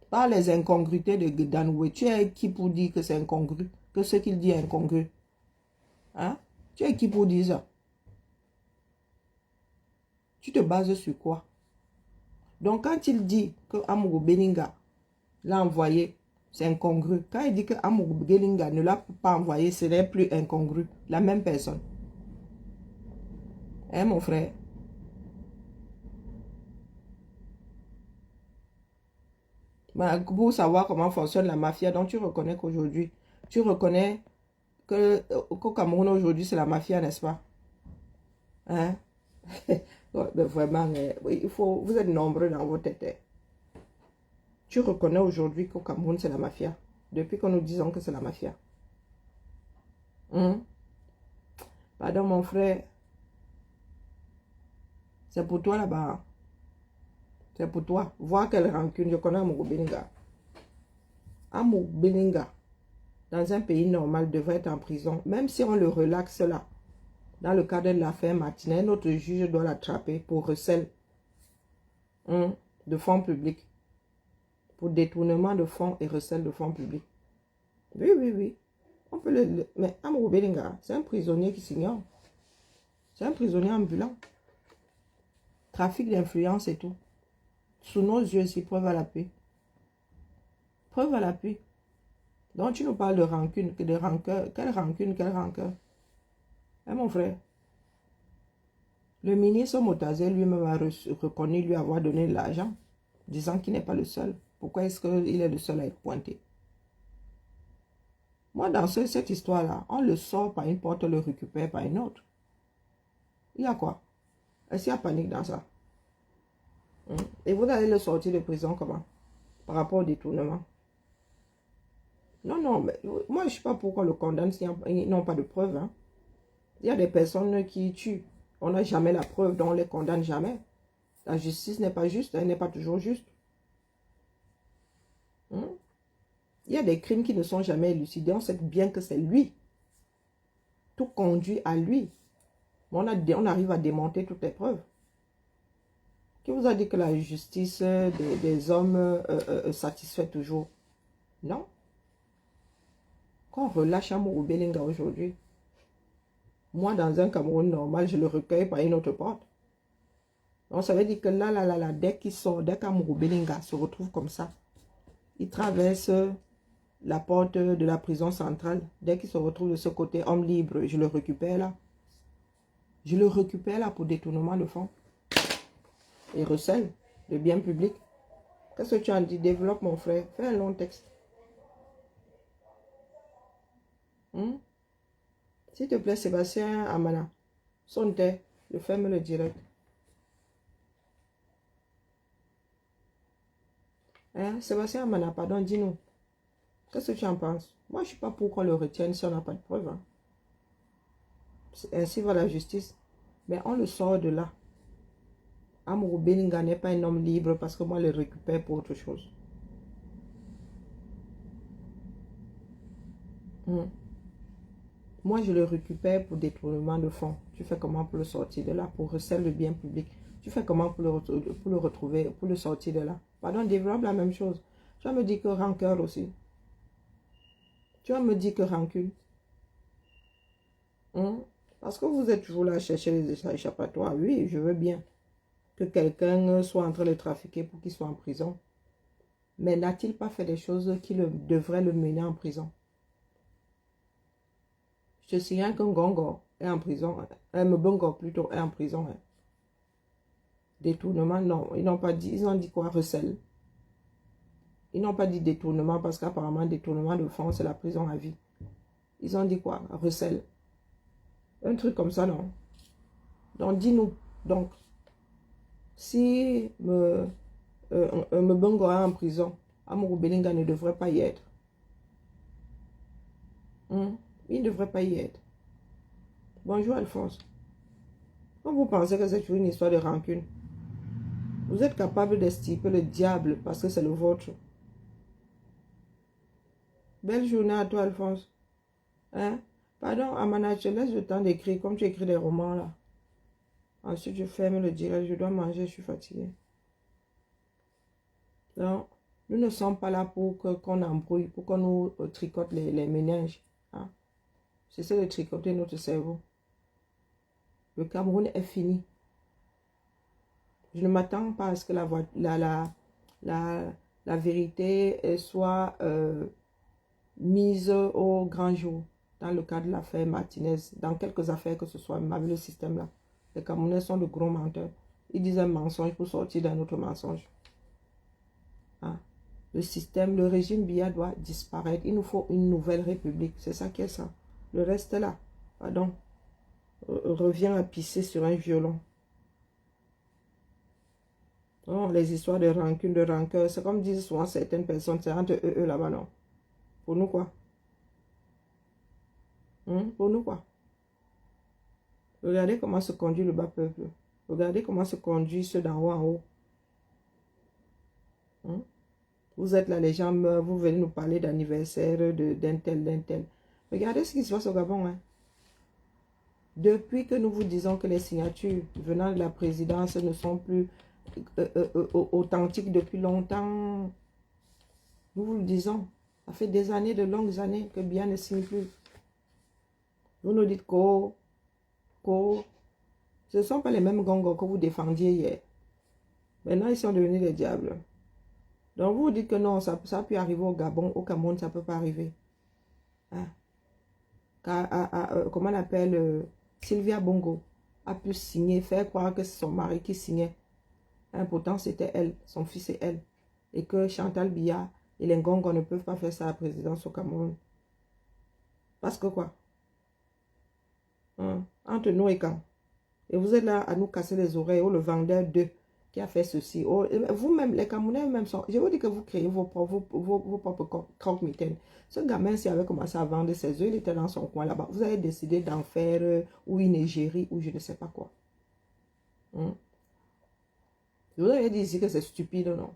par les incongruités de Danoué. Tu es qui pour dire que c'est incongru? Que ce qu'il dit est incongru? Hein? Tu es qui pour dire ça? Tu te bases sur quoi? Donc, quand il dit que Amourou Beninga l'a envoyé, c'est incongru. Quand il dit que Amourou Beninga ne l'a pas envoyé, ce n'est plus incongru. La même personne. Hein, mon frère? Pour savoir comment fonctionne la mafia, donc tu reconnais qu'aujourd'hui, tu reconnais que qu'au Cameroun aujourd'hui, c'est la mafia, n'est-ce pas? Hein? Ouais, mais vraiment, vous êtes nombreux dans vos têtes. Tu reconnais aujourd'hui qu'au Cameroun, c'est la mafia. Depuis que nous disons que c'est la mafia. Hein? Pardon, mon frère. C'est pour toi là-bas. C'est pour toi. Vois quelle rancune. Je connais Amourou Beninga. Amourou Beninga, dans un pays normal, devrait être en prison. Même si on le relaxe là. Dans le cadre de l'affaire Martinez, notre juge doit l'attraper pour recel de fonds publics. Pour détournement de fonds et recel de fonds publics. Oui, oui, oui. On peut mais Amourou Beninga, c'est un prisonnier qui s'ignore. C'est un prisonnier ambulant. Trafic d'influence et tout. Sous nos yeux, c'est preuve à l'appui. Preuve à l'appui. Donc tu nous parles de rancune, de rancœur. Quelle rancune, quelle rancœur? Hein, mon frère? Le ministre Motazé lui-même a reconnu lui avoir donné de l'argent, disant qu'il n'est pas le seul. Pourquoi est-ce qu'il est le seul à être pointé? Moi, dans cette histoire-là, on le sort par une porte, on le récupère par une autre. Il y a quoi? Est-ce qu'il y a panique dans ça? Et vous allez le sortir de prison comment? Par rapport au détournement? Non, non, mais moi, je ne sais pas pourquoi on le condamne s'ils n'ont pas de preuves. Hein. Il y a des personnes qui tuent. On n'a jamais la preuve, donc on ne les condamne jamais. La justice n'est pas juste, elle n'est pas toujours juste. Il y a des crimes qui ne sont jamais élucidés. On sait bien que c'est lui. Tout conduit à lui. On arrive à démonter toutes les preuves. Qui vous a dit que la justice des hommes satisfait toujours? Non. Quand on relâche Amourou Beninga aujourd'hui, moi, dans un Cameroun normal, je le recueille par une autre porte. Donc, ça veut dire que là, dès qu'il sort, dès qu'Amourou Beninga se retrouve comme ça, il traverse la porte de la prison centrale. Dès qu'il se retrouve de ce côté, homme libre, je le récupère là. Je le récupère là pour détournement de fonds. Et recel de biens publics. Qu'est-ce que tu en dis? Développe, mon frère. Fais un long texte. S'il te plaît, Sébastien Amana. Sonne-toi. Je ferme le direct. Hein? Sébastien Amana, pardon, dis-nous. Qu'est-ce que tu en penses? Moi, je ne sais pas pourquoi on le retienne si on n'a pas de preuves. Hein. Ainsi va la justice. Mais on le sort de là. Amourou Beninga n'est pas un homme libre parce que moi, je le récupère pour autre chose. Moi, je le récupère pour détournement de fonds. Tu fais comment pour le sortir de là? Pour recel de biens publics. Tu fais comment pour le retrouver, pour le sortir de là? Pardon, développe la même chose. Tu vas me dire que rancœur aussi. Tu vas me dire que rancune. Parce que vous êtes toujours là à chercher les échappatoires. Oui, je veux bien que quelqu'un soit en train de trafiquer pour qu'il soit en prison. Mais n'a-t-il pas fait des choses qui devraient le mener en prison? Je te signale qu'un Gongo est en prison. Un Mbongo plutôt est en prison. Hein. Détournement, non. Ils n'ont pas dit. Ils ont dit quoi? Recel. Ils n'ont pas dit détournement parce qu'apparemment, détournement de fonds, c'est la prison à vie. Ils ont dit quoi? Recel. Un truc comme ça, non? Donc, dis-nous. Donc, si Mbongo est en prison, Amourou Beninga ne devrait pas y être. Il ne devrait pas y être. Bonjour, Alphonse. Quand vous pensez que c'est une histoire de rancune, vous êtes capable d'estiper le diable parce que c'est le vôtre. Belle journée à toi, Alphonse. Hein? Pardon, Amana, je te laisse le temps d'écrire comme tu écris des romans là. Ensuite, je ferme le direct. Je dois manger, je suis fatiguée. Non. Nous ne sommes pas là pour qu'on embrouille, pour qu'on nous tricote les méninges. Hein. C'est de tricoter notre cerveau. Le Cameroun est fini. Je ne m'attends pas à ce que la vérité soit mise au grand jour dans le cas de l'affaire Martinez, dans quelques affaires que ce soit, même avec le système là. Les Camerounais sont de gros menteurs. Ils disent un mensonge pour sortir d'un autre mensonge. Hein? Le système, le régime Biya doit disparaître. Il nous faut une nouvelle république. C'est ça qui est ça. Le reste là, pardon, revient à pisser sur un violon. Oh, les histoires de rancune, de rancœur, c'est comme disent souvent certaines personnes, c'est entre eux là-bas, non. Pour nous quoi? Pour nous quoi? Regardez comment se conduit le bas peuple. Regardez comment se conduit ceux d'en haut en haut. Vous êtes là, les gens meurent, vous venez nous parler d'anniversaire d'un tel. Regardez ce qui se passe au Gabon. Hein. Depuis que nous vous disons que les signatures venant de la présidence ne sont plus authentiques depuis longtemps, nous vous le disons. Ça fait des années, de longues années que Biya ne signe plus. Vous nous dites ce ne sont pas les mêmes gongos que vous défendiez hier. Maintenant, ils sont devenus des diables. Donc, vous dites que non, ça a pu arriver au Gabon, au Cameroun, ça ne peut pas arriver. Hein? Comment on appelle Sylvia Bongo a pu signer, faire croire que c'est son mari qui signait. Hein, pourtant, c'était elle, son fils et elle. Et que Chantal Biya et les Ngongo ne peuvent pas faire ça à la présidence au Cameroun. Parce que quoi? Hein? Entre nous et quand? Et vous êtes là à nous casser les oreilles, ou le vendeur d'eux qui a fait ceci. Vous-même, les Camerounais même sont... Je vous dis que vous créez vos propres croque-mitaines. Ce gamin, s'il avait commencé à vendre ses œufs, il était dans son coin là-bas. Vous avez décidé d'en faire ou une égérie ou je ne sais pas quoi. Je vous avais dit ici que c'est stupide, non?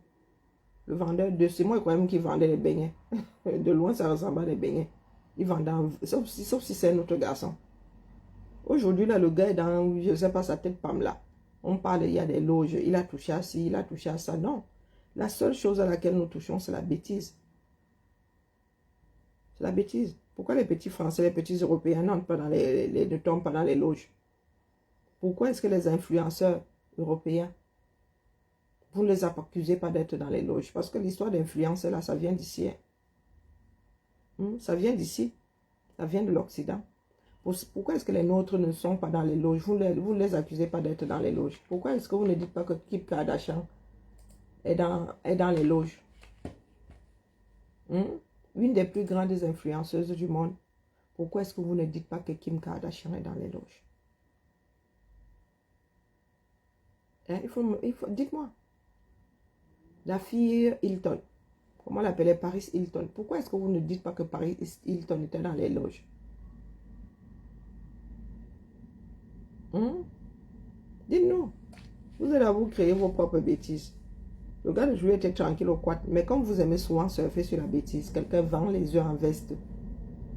Le vendeur d'œufs, c'est moi quand même qui vendait les beignets. De loin, ça ressemble à des beignets. Il vendait, sauf si c'est notre garçon. Aujourd'hui, là, le gars est dans, je ne sais pas, sa tête pam là. On parle, il y a des loges, il a touché à ci, il a touché à ça. Non. La seule chose à laquelle nous touchons, c'est la bêtise. C'est la bêtise. Pourquoi les petits Français, les petits Européens ne tombent pas dans les loges? Pourquoi est-ce que les influenceurs européens, vous ne les accusez pas d'être dans les loges? Parce que l'histoire d'influence, là, ça vient d'ici. Hein? Ça vient d'ici. Ça vient de l'Occident. Pourquoi est-ce que les nôtres ne sont pas dans les loges? Vous ne les accusez pas d'être dans les loges. Pourquoi est-ce que vous ne dites pas que Kim Kardashian est dans les loges? Une des plus grandes influenceuses du monde. Pourquoi est-ce que vous ne dites pas que Kim Kardashian est dans les loges? Hein? Dites-moi. La fille Hilton. Comment on l'appelait? Paris Hilton. Pourquoi est-ce que vous ne dites pas que Paris Hilton était dans les loges? Dites-nous. Vous allez vous créer vos propres bêtises. Le gars de jouer était tranquille au quad. Mais comme vous aimez souvent surfer sur la bêtise, quelqu'un vend les œufs en veste.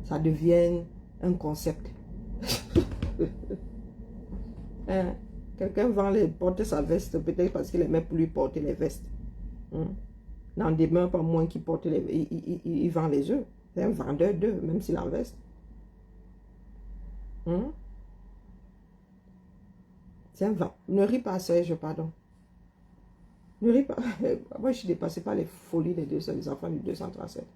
Ça devient un concept. Hein? Quelqu'un porte sa veste peut-être parce qu'il aimait plus porter les vestes. N'en demeure pas moins qu'il porte il vend les œufs. C'est un vendeur d'œufs, même s'il en veste. C'est un vent. Ne ris pas, Serge, pardon. Ne ris pas. Moi, je suis dépassé par les folies des enfants du 237.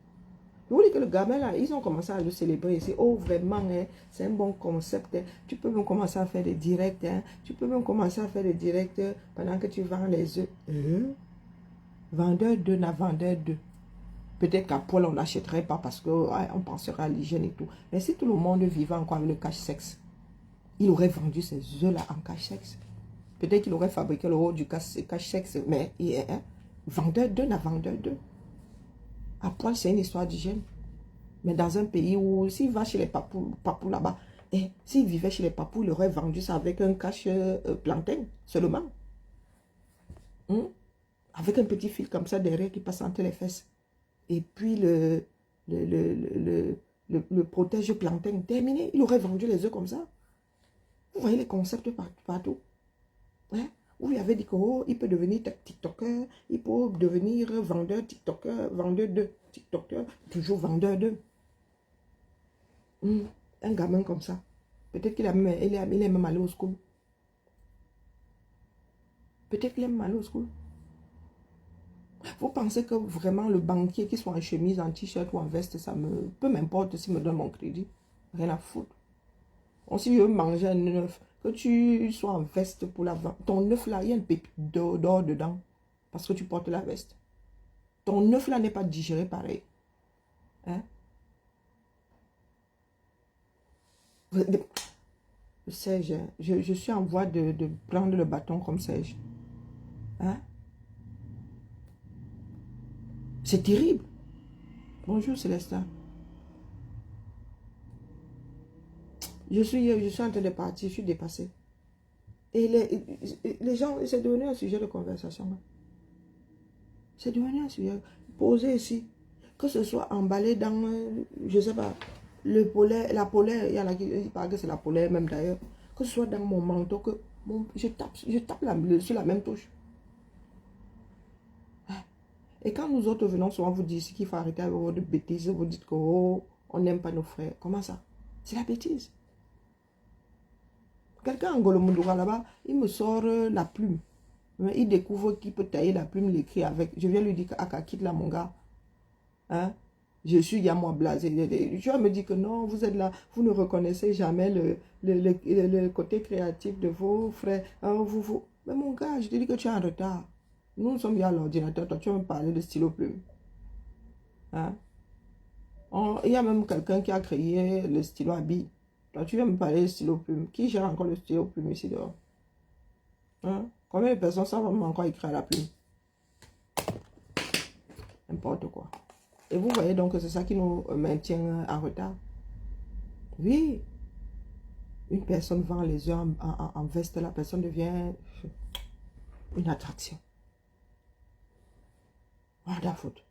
Je vous dis que le gamin, là, ils ont commencé à le célébrer ici. Oh, vraiment, hein, c'est un bon concept. Hein. Tu peux même commencer à faire des directs. Hein. Tu peux même commencer à faire des directs pendant que tu vends les œufs. Vendeur d'œufs, n'a vendeur d'œufs. Peut-être qu'à Paul, on n'achèterait pas parce qu'on pensera à l'hygiène et tout. Mais si tout le monde vivait encore avec le cache-sexe, il aurait vendu ces œufs-là en cache-sexe. Peut-être qu'il aurait fabriqué le haut du cache-sexe, mais il est vendeur d'œufs, n'a vendeur d'œufs. À Paul, c'est une histoire d'hygiène. Mais dans un pays où, s'il va chez les papous là-bas, s'il vivait chez les papous, il aurait vendu ça avec un cache plantain seulement. Avec un petit fil comme ça derrière qui passe entre les fesses. Et puis le protège plantain terminé. Il aurait vendu les œufs comme ça. Vous voyez les concepts partout. Hein? Vous lui avez dit que, oh, il peut devenir TikToker, il peut devenir vendeur TikToker, vendeur de TikToker, toujours vendeur de. Un gamin comme ça. Peut-être qu'il il est même allé au school. Peut-être qu'il est même allé au school. Vous pensez que vraiment le banquier qui soit en chemise, en t-shirt ou en veste, ça me... Peu m'importe s'il me donne mon crédit. Rien à foutre. Si je veux manger un œuf, que tu sois en veste pour la vente. Ton œuf là, il y a une pépite d'or dedans. Parce que tu portes la veste. Ton œuf là n'est pas digéré pareil. Hein? Serge, je suis en voie de prendre le bâton comme Serge. Hein? C'est terrible. Bonjour Célestin. Je suis en train de partir, je suis dépassée. Et les gens, c'est devenu un sujet de conversation. C'est devenu un sujet posé ici. Que ce soit emballé dans, je ne sais pas, le polaire, la polaire, il y en a qui parlent que c'est la polaire même d'ailleurs. Que ce soit dans mon manteau, que je tape sur la même touche. Et quand nous autres venons souvent vous dire qu'il faut arrêter avec votre bêtises, vous dites que oh, on n'aime pas nos frères. Comment ça? C'est la bêtise. Quelqu'un en Golomundura là-bas, il me sort la plume. Il découvre qu'il peut tailler la plume, l'écrit avec. Je viens lui dire que quitte là mon gars. Hein? Je suis Yamois blasé. Je me dis que non, vous êtes là, vous ne reconnaissez jamais le côté créatif de vos frères. Hein, Mais mon gars, je te dis que tu es en retard. Nous sommes bien à l'ordinateur, toi tu vas me parler de stylo plume. Hein? Il y a même quelqu'un qui a créé le stylo à billes. Toi tu viens me parler de stylo plume. Qui gère encore le stylo plume ici dehors? Hein? Combien de personnes savent encore écrire à la plume? N'importe quoi. Et vous voyez donc que c'est ça qui nous maintient en retard. Oui. Une personne vend les œufs en veste, la personne devient une attraction. Voilà, faute.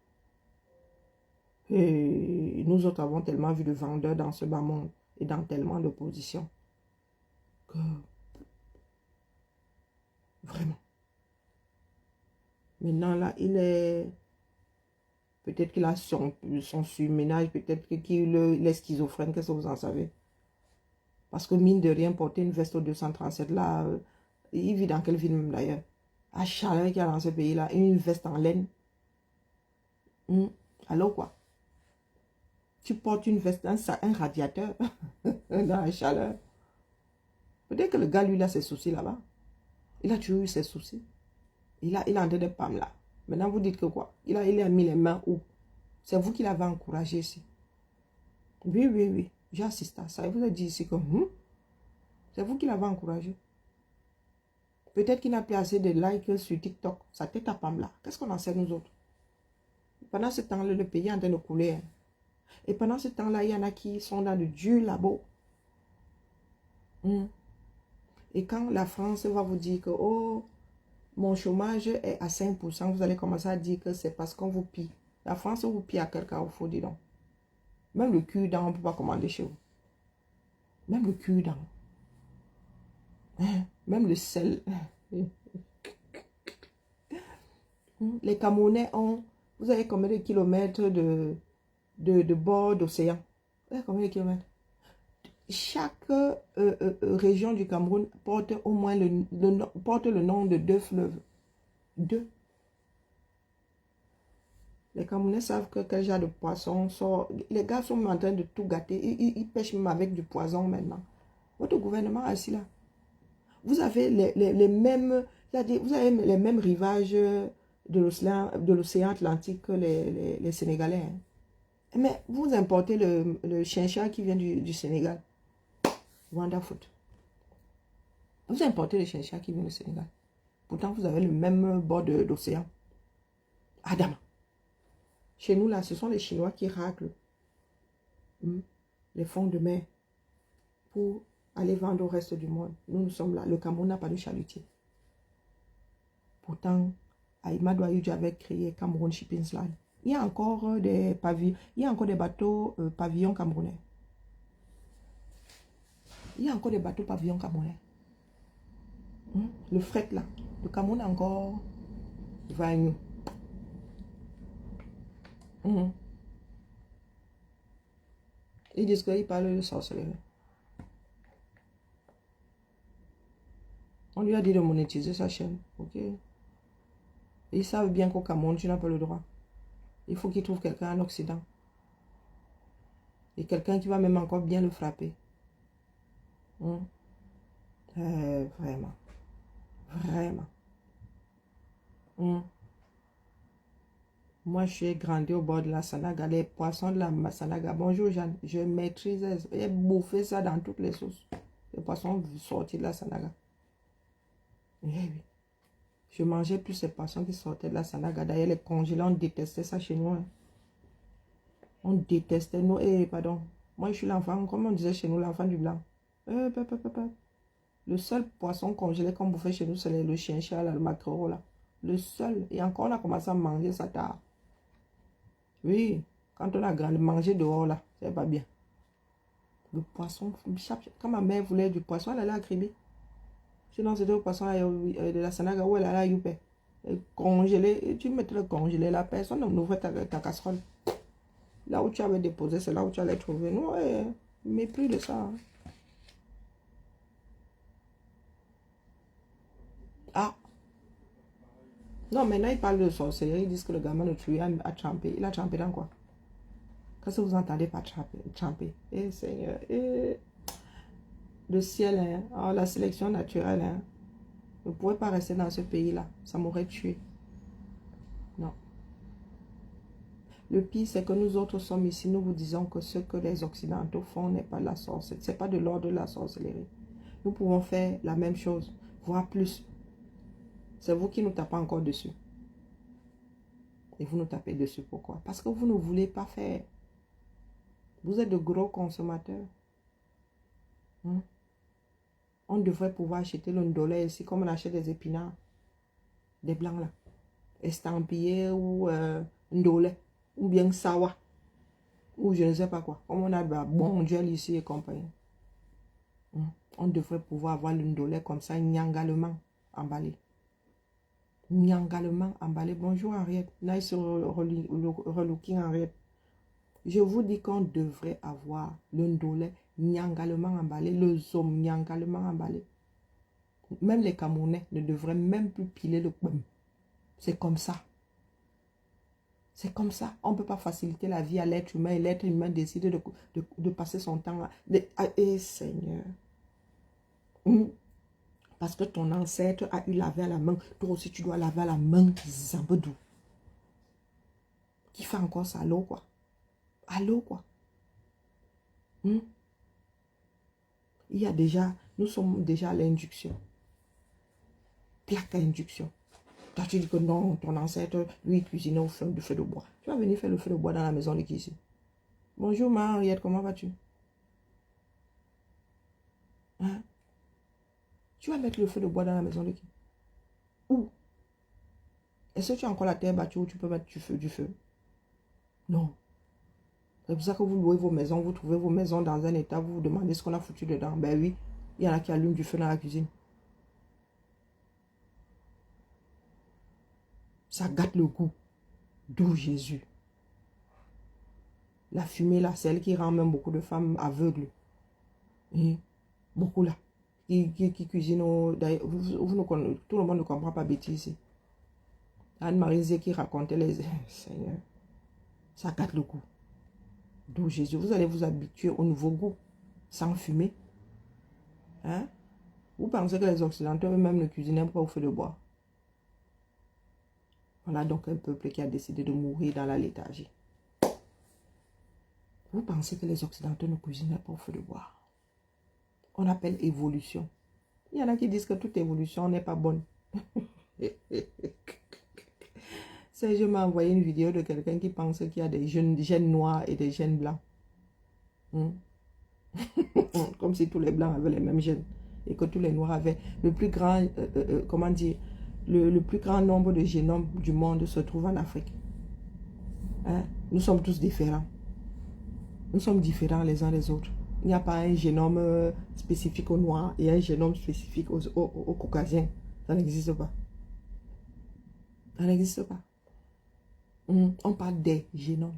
Et nous autres avons tellement vu de vendeurs dans ce bas monde et dans tellement de positions que vraiment. Maintenant là, il est... Peut-être qu'il a son surménage, peut-être qu'il est schizophrène, qu'est-ce que vous en savez? Parce que mine de rien, porter une veste au 237 là, il vit dans quelle ville même d'ailleurs? À Chaleur qu'il y a dans ce pays-là, une veste en laine. Alors quoi? Tu portes une veste, un radiateur dans la chaleur. Peut-être que le gars, lui, il a ses soucis là-bas. Il a toujours eu ses soucis. Il a en train de pam là. Maintenant, vous dites que quoi? Il a mis les mains où? C'est vous qui l'avez encouragé ici. Oui, oui, oui. J'ai assisté à ça. Il vous a dit ici que c'est vous qui l'avez encouragé. Peut-être qu'il n'a plus assez de likes sur TikTok. Sa tête à pam là. Qu'est-ce qu'on en sait nous autres? Pendant ce temps-là, le pays est en train de couler. Hein. Et pendant ce temps-là, il y en a qui sont dans le dur labo. Et quand la France va vous dire que oh, mon chômage est à 5%, vous allez commencer à dire que c'est parce qu'on vous pille. La France vous pille à quel carrefour, dis donc. Même le cul-dent, on ne peut pas commander chez vous. Même le cul-dent. Même le sel. Les Camerounais ont... Vous avez combien de kilomètres de bord d'océan? Vous avez combien de kilomètres? Chaque région du Cameroun porte au moins porte le nom de 2 fleuves. 2. Les Camerounais savent que quel genre de poisson sort. Les gars sont en train de tout gâter. Ils pêchent même avec du poison maintenant. Votre gouvernement est assis là. Vous avez les mêmes... Vous avez les mêmes rivages de l'océan Atlantique que les Sénégalais. Hein. Mais vous importez le chincha qui vient du Sénégal. Wonderful. Vous importez le chincha qui vient du Sénégal. Pourtant, vous avez le même bord d'océan. Adam. Chez nous, là, ce sont les Chinois qui raclent les fonds de mer pour aller vendre au reste du monde. Nous sommes là. Le Cameroun n'a pas de chalutier. Pourtant, Aïmad Ouayoudji avait créé Cameroun Shipping Line. Il y a encore des pavillons, il y a encore des bateaux pavillons camerounais. Il y a encore des bateaux pavillons camerounais. Le fret là. Le Cameroun encore va nous. Ils disent qu'ils parlent de sorcellerie. On lui a dit de monétiser sa chaîne. Ok. Ils savent bien qu'au Cameroun, tu n'as pas le droit. Il faut qu'ils trouvent quelqu'un en Occident. Et quelqu'un qui va même encore bien le frapper. Vraiment. Vraiment. Moi, je suis grandi au bord de la Sanaga. Les poissons de la Sanaga. Bonjour, Jeanne. Je maîtrisais. J'ai bouffé ça dans toutes les sauces. Les poissons sortis de la Sanaga. Oui. Je mangeais plus ces poissons qui sortaient de la Sanaga. D'ailleurs, les congelés, on détestait ça chez nous. On détestait nous. Pardon. Moi, je suis l'enfant, comme on disait chez nous, l'enfant du blanc. Le seul poisson congelé qu'on bouffait chez nous, c'est le chien-chat, le maquereau, là. Le seul. Et encore, on a commencé à manger ça tard. Oui. Quand on a grandi, manger dehors, là, c'est pas bien. Le poisson, quand ma mère voulait du poisson, elle allait à Kribi. Sinon, c'était le poisson de la Sanaga où elle allait à Youpé. Congelé, tu mettais le congelé, la personne ouvrait ta casserole. Là où tu avais déposé, c'est là où tu allais trouver. Non, mépris de ça. Ah. Non, maintenant, ils parlent de sorcellerie. Ils disent que le gamin de tuer a trempé. Il a trempé dans quoi? Qu'est-ce que vous entendez par tremper? Seigneur. Le ciel, hein. Oh, la sélection naturelle. Hein. Je ne pouvais pas rester dans ce pays-là. Ça m'aurait tué. Non. Le pire, c'est que nous autres sommes ici. Nous vous disons que ce que les Occidentaux font n'est pas de la sorcellerie. Ce n'est pas de l'ordre de la sorcellerie. Nous pouvons faire la même chose, voire plus. C'est vous qui nous tapez encore dessus. Et vous nous tapez dessus. Pourquoi? Parce que vous ne voulez pas faire. Vous êtes de gros consommateurs. On devrait pouvoir acheter le ndolé ici, comme on achète des épinards. Des blancs là. Estampillés ou ndolé. Ou bien sawa. Ou je ne sais pas quoi. Comme on a bon Dieu ici et compagnie. On devrait pouvoir avoir le ndolé comme ça, nyangalement emballé. Nyangalement emballé. Bonjour Henriette. Nice relooking Henriette. Je vous dis qu'on devrait avoir le ndolé nyangalement emballé, le zom nyangalement emballé. Même les Camerounais ne devraient même plus piler le pomme. C'est comme ça. C'est comme ça. On ne peut pas faciliter la vie à l'être humain et l'être humain décide de passer son temps Seigneur. Parce que ton ancêtre a eu lavé à la main. Toi aussi, tu dois laver à la main. Zambedou. Qui fait encore ça? Allô, quoi? Allô, quoi? Il y a déjà... Nous sommes déjà à l'induction. Plaque à induction. Toi, tu dis que non, ton ancêtre, lui, il cuisinait au feu de bois. Tu vas venir faire le feu de bois dans la maison de qui ici? Bonjour, Henriette, comment vas-tu? Hein? Tu vas mettre le feu de bois dans la maison de qui? Où? Est-ce que tu as encore la terre battue où tu peux mettre du feu? Non. C'est pour ça que vous louez vos maisons, vous trouvez vos maisons dans un état, vous vous demandez ce qu'on a foutu dedans. Ben oui, il y en a qui allument du feu dans la cuisine. Ça gâte le goût. D'où Jésus. La fumée là, celle qui rend même beaucoup de femmes aveugles. Beaucoup là. Qui cuisinent. Tout le monde ne comprend pas bêtise ici. Anne-Marie Zé qui racontait les... Seigneur. Ça gâte le goût. D'où Jésus. Vous allez vous habituer au nouveau goût. Sans fumer. Hein? Vous pensez que les Occidentaux eux-mêmes ne cuisinaient pas au feu de bois? Voilà donc un peuple qui a décidé de mourir dans la léthargie. Vous pensez que les Occidentaux ne cuisinaient pas au feu de bois? On appelle évolution. Il y en a qui disent que toute évolution n'est pas bonne. Je m'ai envoyé une vidéo de quelqu'un qui pense qu'il y a des gènes noirs et des gènes blancs. Comme si tous les blancs avaient les mêmes gènes. Et que tous les noirs avaient le plus grand, comment dire, le plus grand nombre de génomes du monde se trouve en Afrique. Hein? Nous sommes tous différents. Nous sommes différents les uns des autres. Il n'y a pas un génome spécifique aux Noirs et un génome spécifique aux Caucasiens. Ça n'existe pas. Ça n'existe pas. On parle des génomes.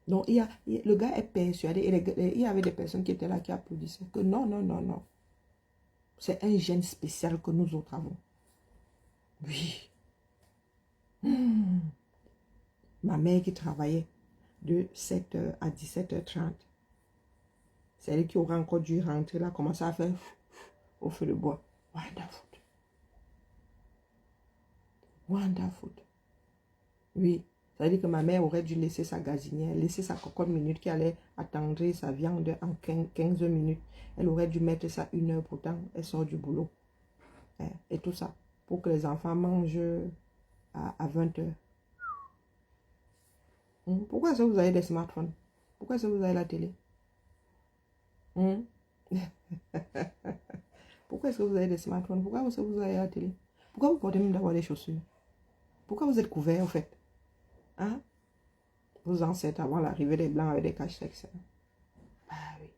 Donc, le gars est persuadé, et il y avait des personnes qui étaient là qui applaudissaient, que non, non, non, non. C'est un gène spécial que nous autres avons. Oui. Ma mère qui travaillait de 7h à 17h30. C'est elle qui aurait encore dû rentrer là, commencer à faire au feu de bois. Wonderful. Wonderful. Oui. Ça veut dire que ma mère aurait dû laisser sa gazinière, laisser sa cocotte minute qui allait attendre sa viande en 15 minutes. Elle aurait dû mettre ça 1 heure, pourtant elle sort du boulot. Et tout ça, pour que les enfants mangent à 20 heures. Pourquoi est-ce que vous avez des smartphones? Pourquoi est-ce que vous avez la télé? Pourquoi est-ce que vous avez des smartphones? Pourquoi est-ce que vous avez la télé? Pourquoi vous portez même d'avoir des chaussures? Pourquoi vous êtes couverts, en fait? Hein? Vos ancêtres avant l'arrivée des Blancs avec des cache-sexes. Ah oui.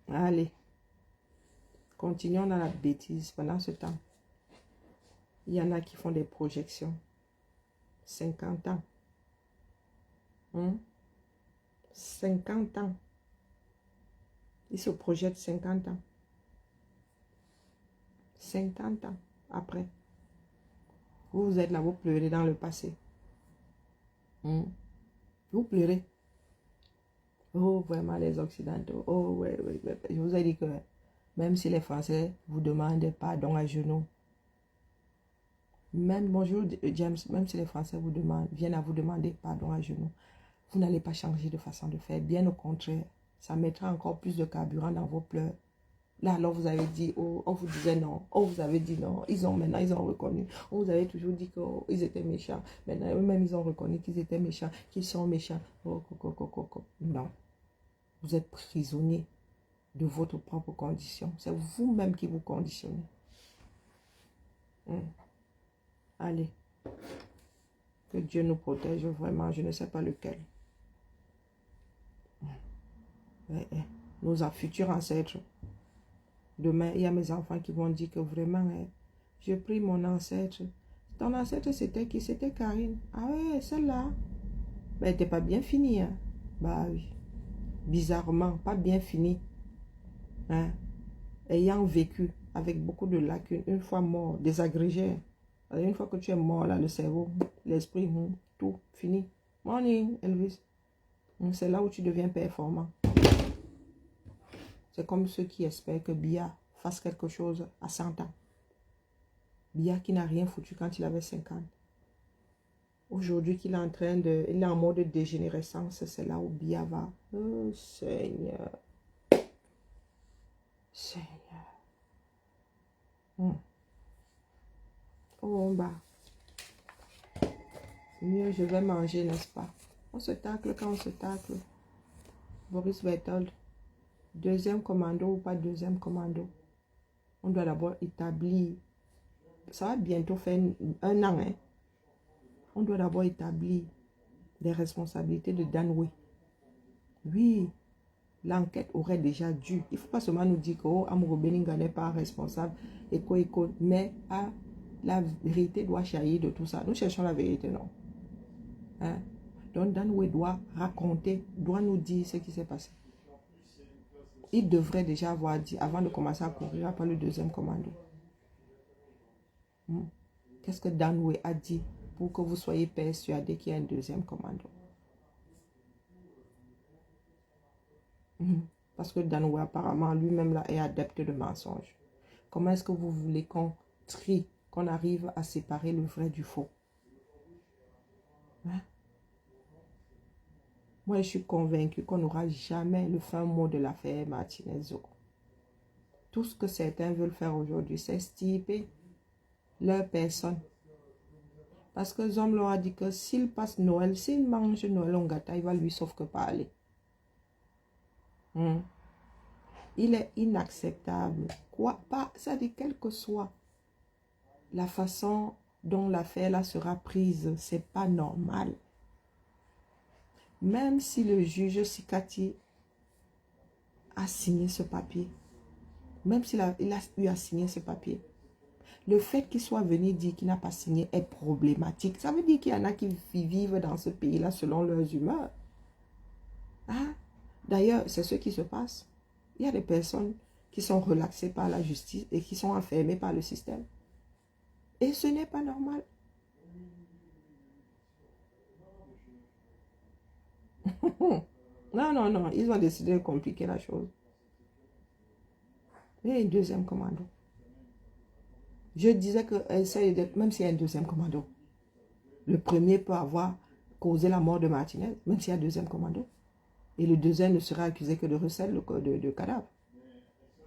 Allez. Continuons dans la bêtise pendant ce temps. Il y en a qui font des projections. 50 ans. 50 ans. Ils se projettent 50 ans. 50 ans après. Vous êtes là, vous pleurez dans le passé. Vous pleurez. Oh, vraiment, les Occidentaux. Oh, ouais, ouais, ouais. Je vous ai dit que même si les Français vous demandent pardon à genoux, même, bonjour James, même si les Français viennent à vous demander pardon à genoux, vous n'allez pas changer de façon de faire. Bien au contraire, ça mettra encore plus de carburant dans vos pleurs. Là, alors vous avez dit, oh, on vous disait non. Oh, vous avez dit non. Maintenant, ils ont reconnu. On vous avez toujours dit qu'ils étaient méchants. Maintenant, eux-mêmes, ils ont reconnu qu'ils étaient méchants, qu'ils sont méchants. Non. Vous êtes prisonnier de votre propre condition. C'est vous-même qui vous conditionnez. Allez. Que Dieu nous protège vraiment. Je ne sais pas lequel. Nos futurs ancêtres. Demain, il y a mes enfants qui vont dire que vraiment, je prie mon ancêtre. Ton ancêtre, c'était qui? C'était Karine. Ah ouais, celle-là. Mais elle n'était pas bien finie. Hein? Bah oui. Bizarrement, pas bien finie. Hein? Ayant vécu avec beaucoup de lacunes, une fois mort, désagrégé. Une fois que tu es mort, là, le cerveau, l'esprit, tout, fini. Morning, Elvis. C'est là où tu deviens performant. C'est comme ceux qui espèrent que Bia fasse quelque chose à 100 ans. Bia qui n'a rien foutu quand il avait 50. Aujourd'hui qu'il est en train de... Il est en mode dégénérescence. C'est là où Bia va. Oh Seigneur. Seigneur. Oh bah. Mieux je vais manger, n'est-ce pas? On se tacle quand on se tacle. Boris Berthold. Deuxième commando ou pas deuxième commando. On doit d'abord établir. Ça va bientôt faire 1 an. Hein? On doit d'abord établir les responsabilités de Danway. Oui, l'enquête aurait déjà dû. Il ne faut pas seulement nous dire que Amogo Beninga n'est pas responsable. Mais la vérité doit jaillir de tout ça. Nous cherchons la vérité, non? Hein? Donc Danway doit raconter, doit nous dire ce qui s'est passé. Il devrait déjà avoir dit, avant de commencer à courir après le deuxième commando. Qu'est-ce que Danway a dit pour que vous soyez persuadé qu'il y a un deuxième commando? Parce que Danway apparemment lui-même là est adepte de mensonges. Comment est-ce que vous voulez qu'on trie, qu'on arrive à séparer le vrai du faux? Hein? Moi, je suis convaincu qu'on n'aura jamais le fin mot de l'affaire Martinez-Zogo. Tout ce que certains veulent faire aujourd'hui, c'est stiper leur personne. Parce que Zom leur a dit que s'il passe Noël, s'il mange Noël en gâteau, il va lui sauf que parler. Il est inacceptable. Quoi? Pas, ça dit quelle que soit la façon dont l'affaire là sera prise, c'est pas normal. même si le juge Sikati a signé ce papier, même s'il a eu à signer ce papier, le fait qu'il soit venu dire qu'il n'a pas signé est problématique. Ça veut dire qu'il y en a qui vivent dans ce pays-là selon leurs humeurs. Hein? D'ailleurs, c'est ce qui se passe. Il y a des personnes qui sont relaxées par la justice et qui sont enfermées par le système. Et ce n'est pas normal. Non, non, non. Ils ont décidé de compliquer la chose. Et un deuxième commando. Je disais que même s'il y a un deuxième commando, le premier peut avoir causé la mort de Martinez, même s'il y a un deuxième commando. Et le deuxième ne sera accusé que de recel de cadavre.